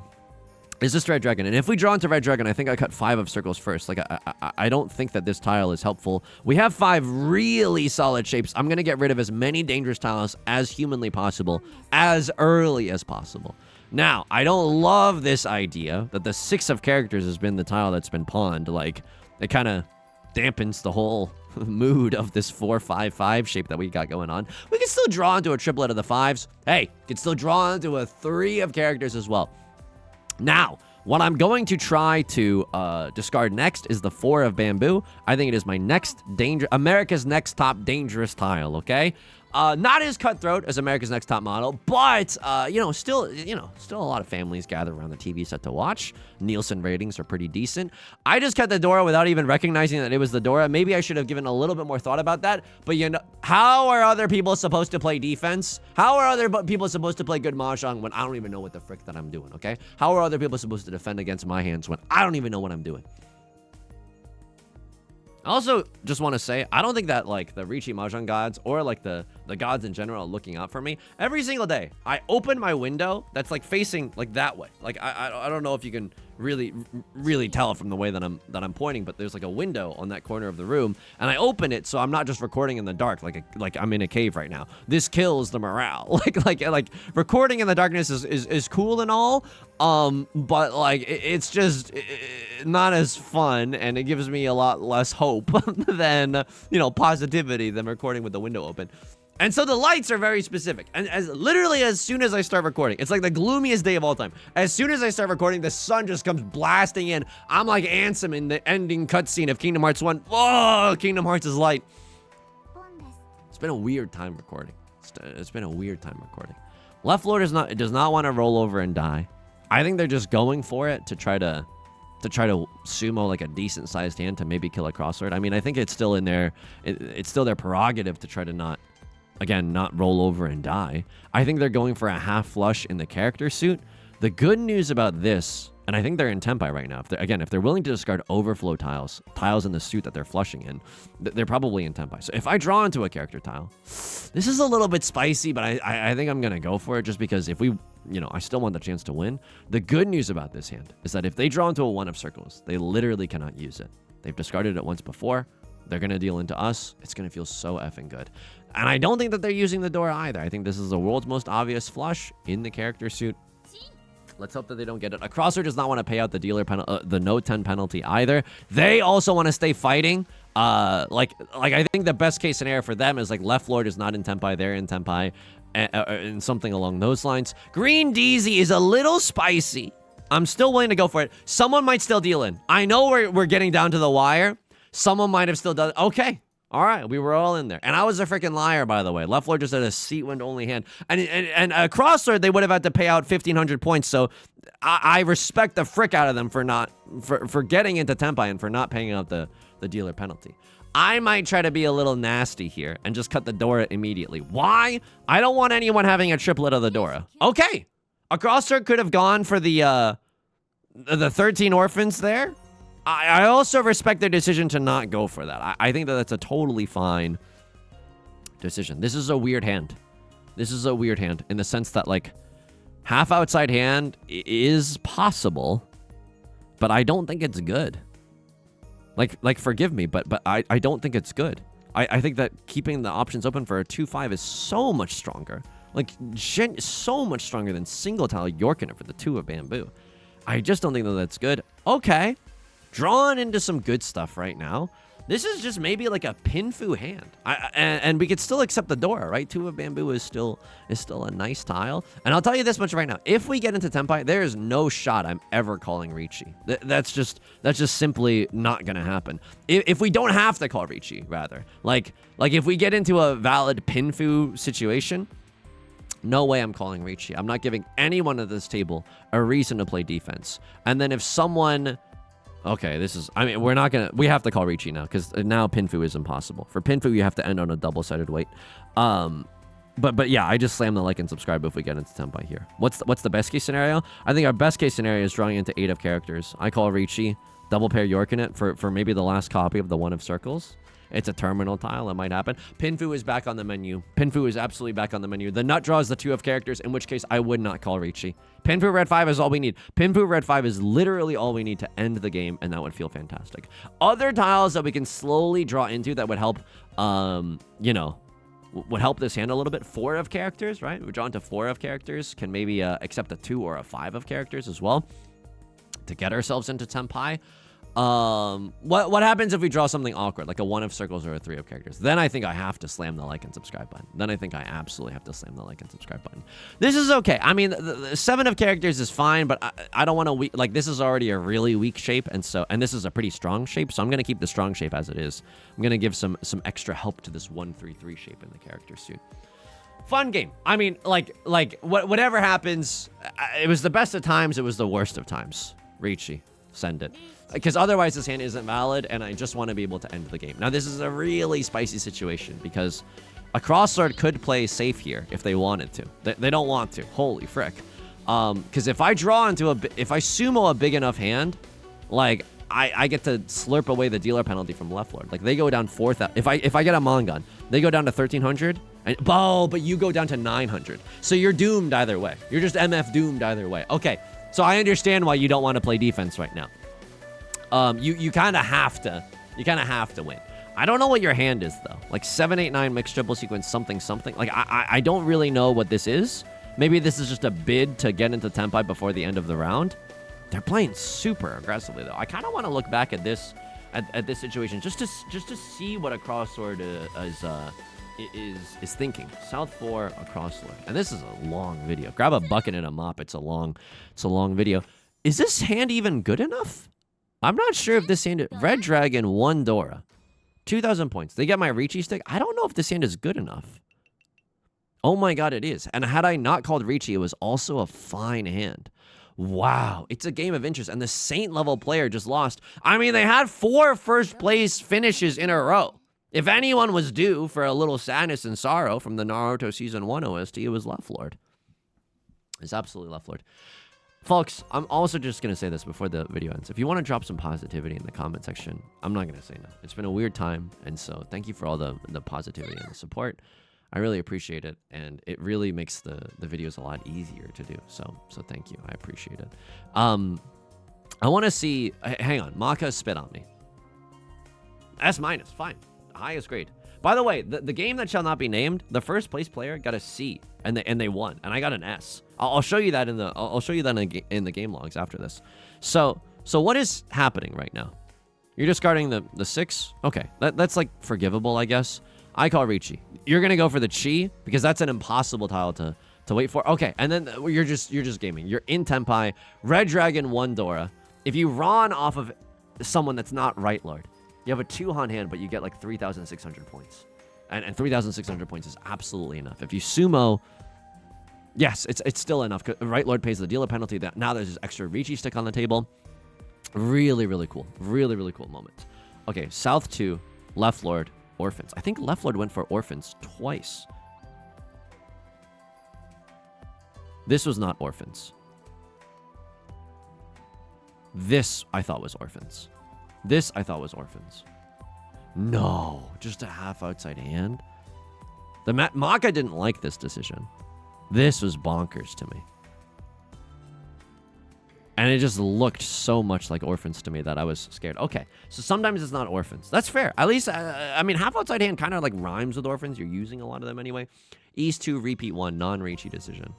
It's just red dragon. And if we draw into red dragon, I think I cut 5 of circles first. Like, I don't think that this tile is helpful. We have 5 really solid shapes. I'm going to get rid of as many dangerous tiles as humanly possible, as early as possible. Now, I don't love this idea that the 6 of characters has been the tile that's been pawned. Like, it kind of dampens the whole mood of this 4-5-5 shape that we got going on. We can still draw into a triplet of the 5s. Hey, can still draw into a 3 of characters as well. Now, what I'm going to try to discard next is the 4 of bamboo. I think it is my America's next top dangerous tile, okay? Not as cutthroat as America's Next Top Model, but, still a lot of families gather around the TV set to watch. Nielsen ratings are pretty decent. I just cut the Dora without even recognizing that it was the Dora. Maybe I should have given a little bit more thought about that, but how are other people supposed to play defense? How are other people supposed to play good Mahjong when I don't even know what the frick that I'm doing, okay? How are other people supposed to defend against my hands when I don't even know what I'm doing? I also just want to say, I don't think that, like, the Riichi Mahjong gods or, like, the gods in general are looking out for me. Every single day, I open my window that's, like, facing, like, that way. Like, I don't know if you can really tell from the way that I'm pointing, but there's, like, a window on that corner of the room, and I open it so I'm not just recording in the dark, like I'm in a cave right now. This kills the morale. Like recording in the darkness is cool and all, but, like, it's just not as fun, and it gives me a lot less hope than, positivity than recording with the window open. And so the lights are very specific. And literally as soon as I start recording, it's like the gloomiest day of all time. As soon as I start recording, the sun just comes blasting in. I'm like Ansem in the ending cutscene of Kingdom Hearts 1. Whoa, Kingdom Hearts is light. It's been a weird time recording. It's been a weird time recording. Left Lord does not want to roll over and die. I think they're just going for it to try to sumo like a decent sized hand to maybe kill a crossword. I mean, I think it's still in their it's still their prerogative to try to not roll over and die. I think they're going for a half flush in the character suit. The good news about this, and I think they're in tempai right now. If they're willing to discard overflow tiles in the suit that they're flushing in, they're probably in tempai. So if I draw into a character tile, this is a little bit spicy, but I think I'm gonna go for it just because if we, I still want the chance to win. The good news about this hand is that if they draw into a 1 of circles, they literally cannot use it. They've discarded it once before. They're gonna deal into us. It's gonna feel so effing good. And I don't think that they're using the Dora either. I think this is the world's most obvious flush in the character suit. Let's hope that they don't get it. A crosser does not want to pay out the dealer the no 10 penalty either. They also want to stay fighting. Like I think the best case scenario for them is like Left Lord is not in tempai, they're in tempai, and something along those lines. Green DZ is a little spicy. I'm still willing to go for it. Someone might still deal in. I know we're getting down to the wire. Someone might have still done. Okay. All right, we were all in there. And I was a freaking liar, by the way. Left Lord just had a seat wind only hand. And a crossword, they would have had to pay out 1,500 points. So I respect the frick out of them for getting into tempai and for not paying out the dealer penalty. I might try to be a little nasty here and just cut the Dora immediately. Why? I don't want anyone having a triplet of the Dora. Okay. A crossword could have gone for the 13 orphans there. I also respect their decision to not go for that. I think that that's a totally fine decision. This is a weird hand. This is a weird hand in the sense that, like, half outside hand is possible, but I don't think it's good. Like forgive me, but I don't think it's good. I think that keeping the options open for a 2-5 is so much stronger. Like, so much stronger than single tile Yorkin for the 2 of bamboo. I just don't think that that's good. Okay. Drawn into some good stuff right now. This is just maybe like a pinfu hand. And we could still accept the Dora, right? 2 of bamboo is still a nice tile. And I'll tell you this much right now. If we get into tempai, there is no shot I'm ever calling Riichi. That's just simply not gonna happen. If we don't have to call Riichi, rather. Like if we get into a valid pinfu situation, No way I'm calling Riichi. I'm not giving anyone at this table a reason to play defense. And then if someone... Okay, this is... I mean, we're not going to... We have to call Riichi now, because now Pinfu is impossible. For Pinfu, you have to end on a double-sided weight. But yeah, I just slam the like and subscribe if we get into Tenpai here. What's the best case scenario? I think our best case scenario is drawing into 8 of characters. I call Riichi, double pair York in it for maybe the last copy of the 1 of circles. It's a terminal tile. It might happen. Pinfu is back on the menu. Pinfu is absolutely back on the menu. The nut draws the 2 of characters, in which case I would not call Riichi. Pinfu red 5 is all we need. Pinfu red 5 is literally all we need to end the game, and that would feel fantastic. Other tiles that we can slowly draw into that would help, you know, would help this hand a little bit. 4 of characters, right? We draw into 4 of characters. Can maybe accept a 2 or a 5 of characters as well to get ourselves into Tenpai. What happens if we draw something awkward, like a 1 of circles or a 3 of characters? Then I think I have to slam the like and subscribe button. Then I think I absolutely have to slam the like and subscribe button. This is okay. I mean, the 7 of characters is fine, but I don't want to like, this is already a really weak shape, and this is a pretty strong shape, so I'm gonna keep the strong shape as it is. I'm gonna give some extra help to this 1-3-3 shape in the character suit. Fun game. I mean, like whatever happens, it was the best of times, it was the worst of times. Riichi, send it. Because otherwise this hand isn't valid, and I just want to be able to end the game. Now, this is a really spicy situation, because a crosslord could play safe here if they wanted to. They don't want to. Holy frick. Because if I draw into if I sumo a big enough hand, like, I get to slurp away the dealer penalty from left lord. Like, they go down 4,000. If I get a Mongun, they go down to 1,300. And, but you go down to 900. So you're doomed either way. You're just MF doomed either way. Okay, so I understand why you don't want to play defense right now. You kind of have to. You kind of have to win. I don't know what your hand is, though. Like 7, 8, 9 mixed triple sequence something. Like, I don't really know what this is. Maybe this is just a bid to get into Tenpai before the end of the round. They're playing super aggressively, though. I kind of want to look back at this situation just to see what a crosslord is thinking. South 4 a crosslord, and this is a long video. Grab a bucket and a mop. It's a long video. Is this hand even good enough? I'm not sure if this hand... Red Dragon, 1 Dora. 2,000 points. They get my Riichi stick. I don't know if this hand is good enough. Oh my god, it is. And had I not called Riichi, it was also a fine hand. Wow. It's a game of interest. And the Saint level player just lost. I mean, they had 4 first place finishes in a row. If anyone was due for a little sadness and sorrow from the Naruto Season 1 OST, it was Left Lord. It's absolutely Left Lord. Folks, I'm also just going to say this before the video ends. If you want to drop some positivity in the comment section, I'm not going to say no. It's been a weird time, and so thank you for all the positivity and the support. I really appreciate it, and it really makes the videos a lot easier to do. So thank you. I appreciate it. I want to see... Hang on. Maka spit on me. S-, fine. Highest grade. By the way, the game that shall not be named, the first place player got a C, and they won, and I got an S. I'll show you that in the game logs after this. So what is happening right now? You're discarding the 6. Okay, that's like forgivable, I guess. I call Riichi. You're gonna go for the Chi because that's an impossible tile to wait for. Okay, and then you're just gaming. You're in Tenpai. Red Dragon, 1 Dora. If you run off of someone that's not Right Lord, you have a 2-Han hand, but you get like 3,600 points. And 3,600 points is absolutely enough. If you sumo, yes, it's still enough. Right Lord pays the dealer penalty. Now there's this extra Riichi stick on the table. Really, really cool. Really, really cool moment. Okay, South 2, Left Lord, Orphans. I think Left Lord went for Orphans twice. This was not Orphans. This, I thought, was Orphans. This, I thought, was Orphans. No, just a half outside hand. The Maka didn't like this decision. This was bonkers to me. And it just looked so much like Orphans to me that I was scared. Okay, so sometimes it's not Orphans. That's fair. At least, I mean, half outside hand kind of like rhymes with Orphans. You're using a lot of them anyway. East 2, repeat 1, non-Riichi decision.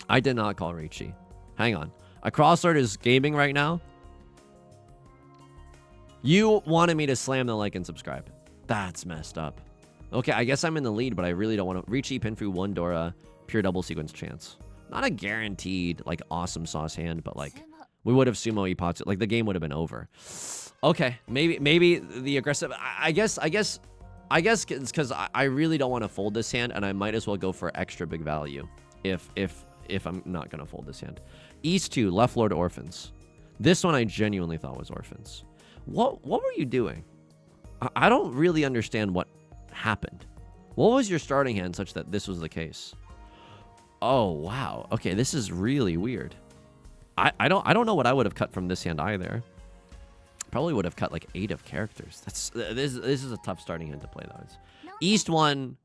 I did not call Riichi. Hang on. A crosslord is gaming right now. You wanted me to slam the like and subscribe. That's messed up. Okay, I guess I'm in the lead, but I really don't want to. Riichi, Pinfu, 1 Dora, pure double sequence chance. Not a guaranteed, like, awesome sauce hand, but, like, we would have sumo Ipatsu. Like, the game would have been over. Okay, maybe the aggressive... I guess I guess it's because I really don't want to fold this hand, and I might as well go for extra big value if I'm not going to fold this hand. East 2, Left Lord Orphans. This one I genuinely thought was Orphans. What were you doing? I don't really understand what happened. What was your starting hand such that this was the case? Oh, wow. Okay, this is really weird. I don't know what I would have cut from this hand either. Probably would have cut like 8 of characters. This is a tough starting hand to play though. East 1,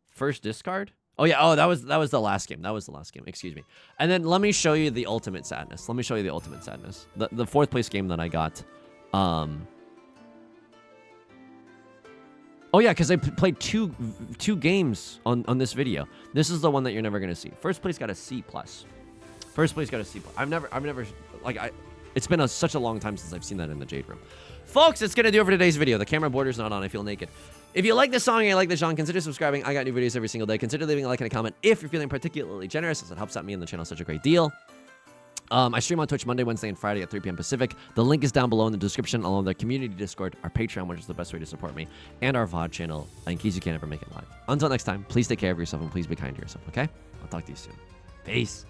first discard. Oh yeah. Oh, that was the last game. That was the last game. Excuse me. And then let me show you the ultimate sadness. Let me show you the ultimate sadness. The 4th place game that I got. Oh yeah, because I played two games on this video. This is the one that you're never gonna see. First place got a C+. First place got a C+. I've never like it's been such a long time since I've seen that in the Jade Room. Folks, that's going to do it for today's video. The camera border's not on. I feel naked. If you like this song and you like this genre, consider subscribing. I got new videos every single day. Consider leaving a like and a comment if you're feeling particularly generous, as it helps out me and the channel such a great deal. I stream on Twitch Monday, Wednesday, and Friday at 3 p.m. Pacific. The link is down below in the description, along with the community Discord, our Patreon, which is the best way to support me, and our VOD channel, in case you can't ever make it live. Until next time, please take care of yourself and please be kind to yourself, okay? I'll talk to you soon. Peace.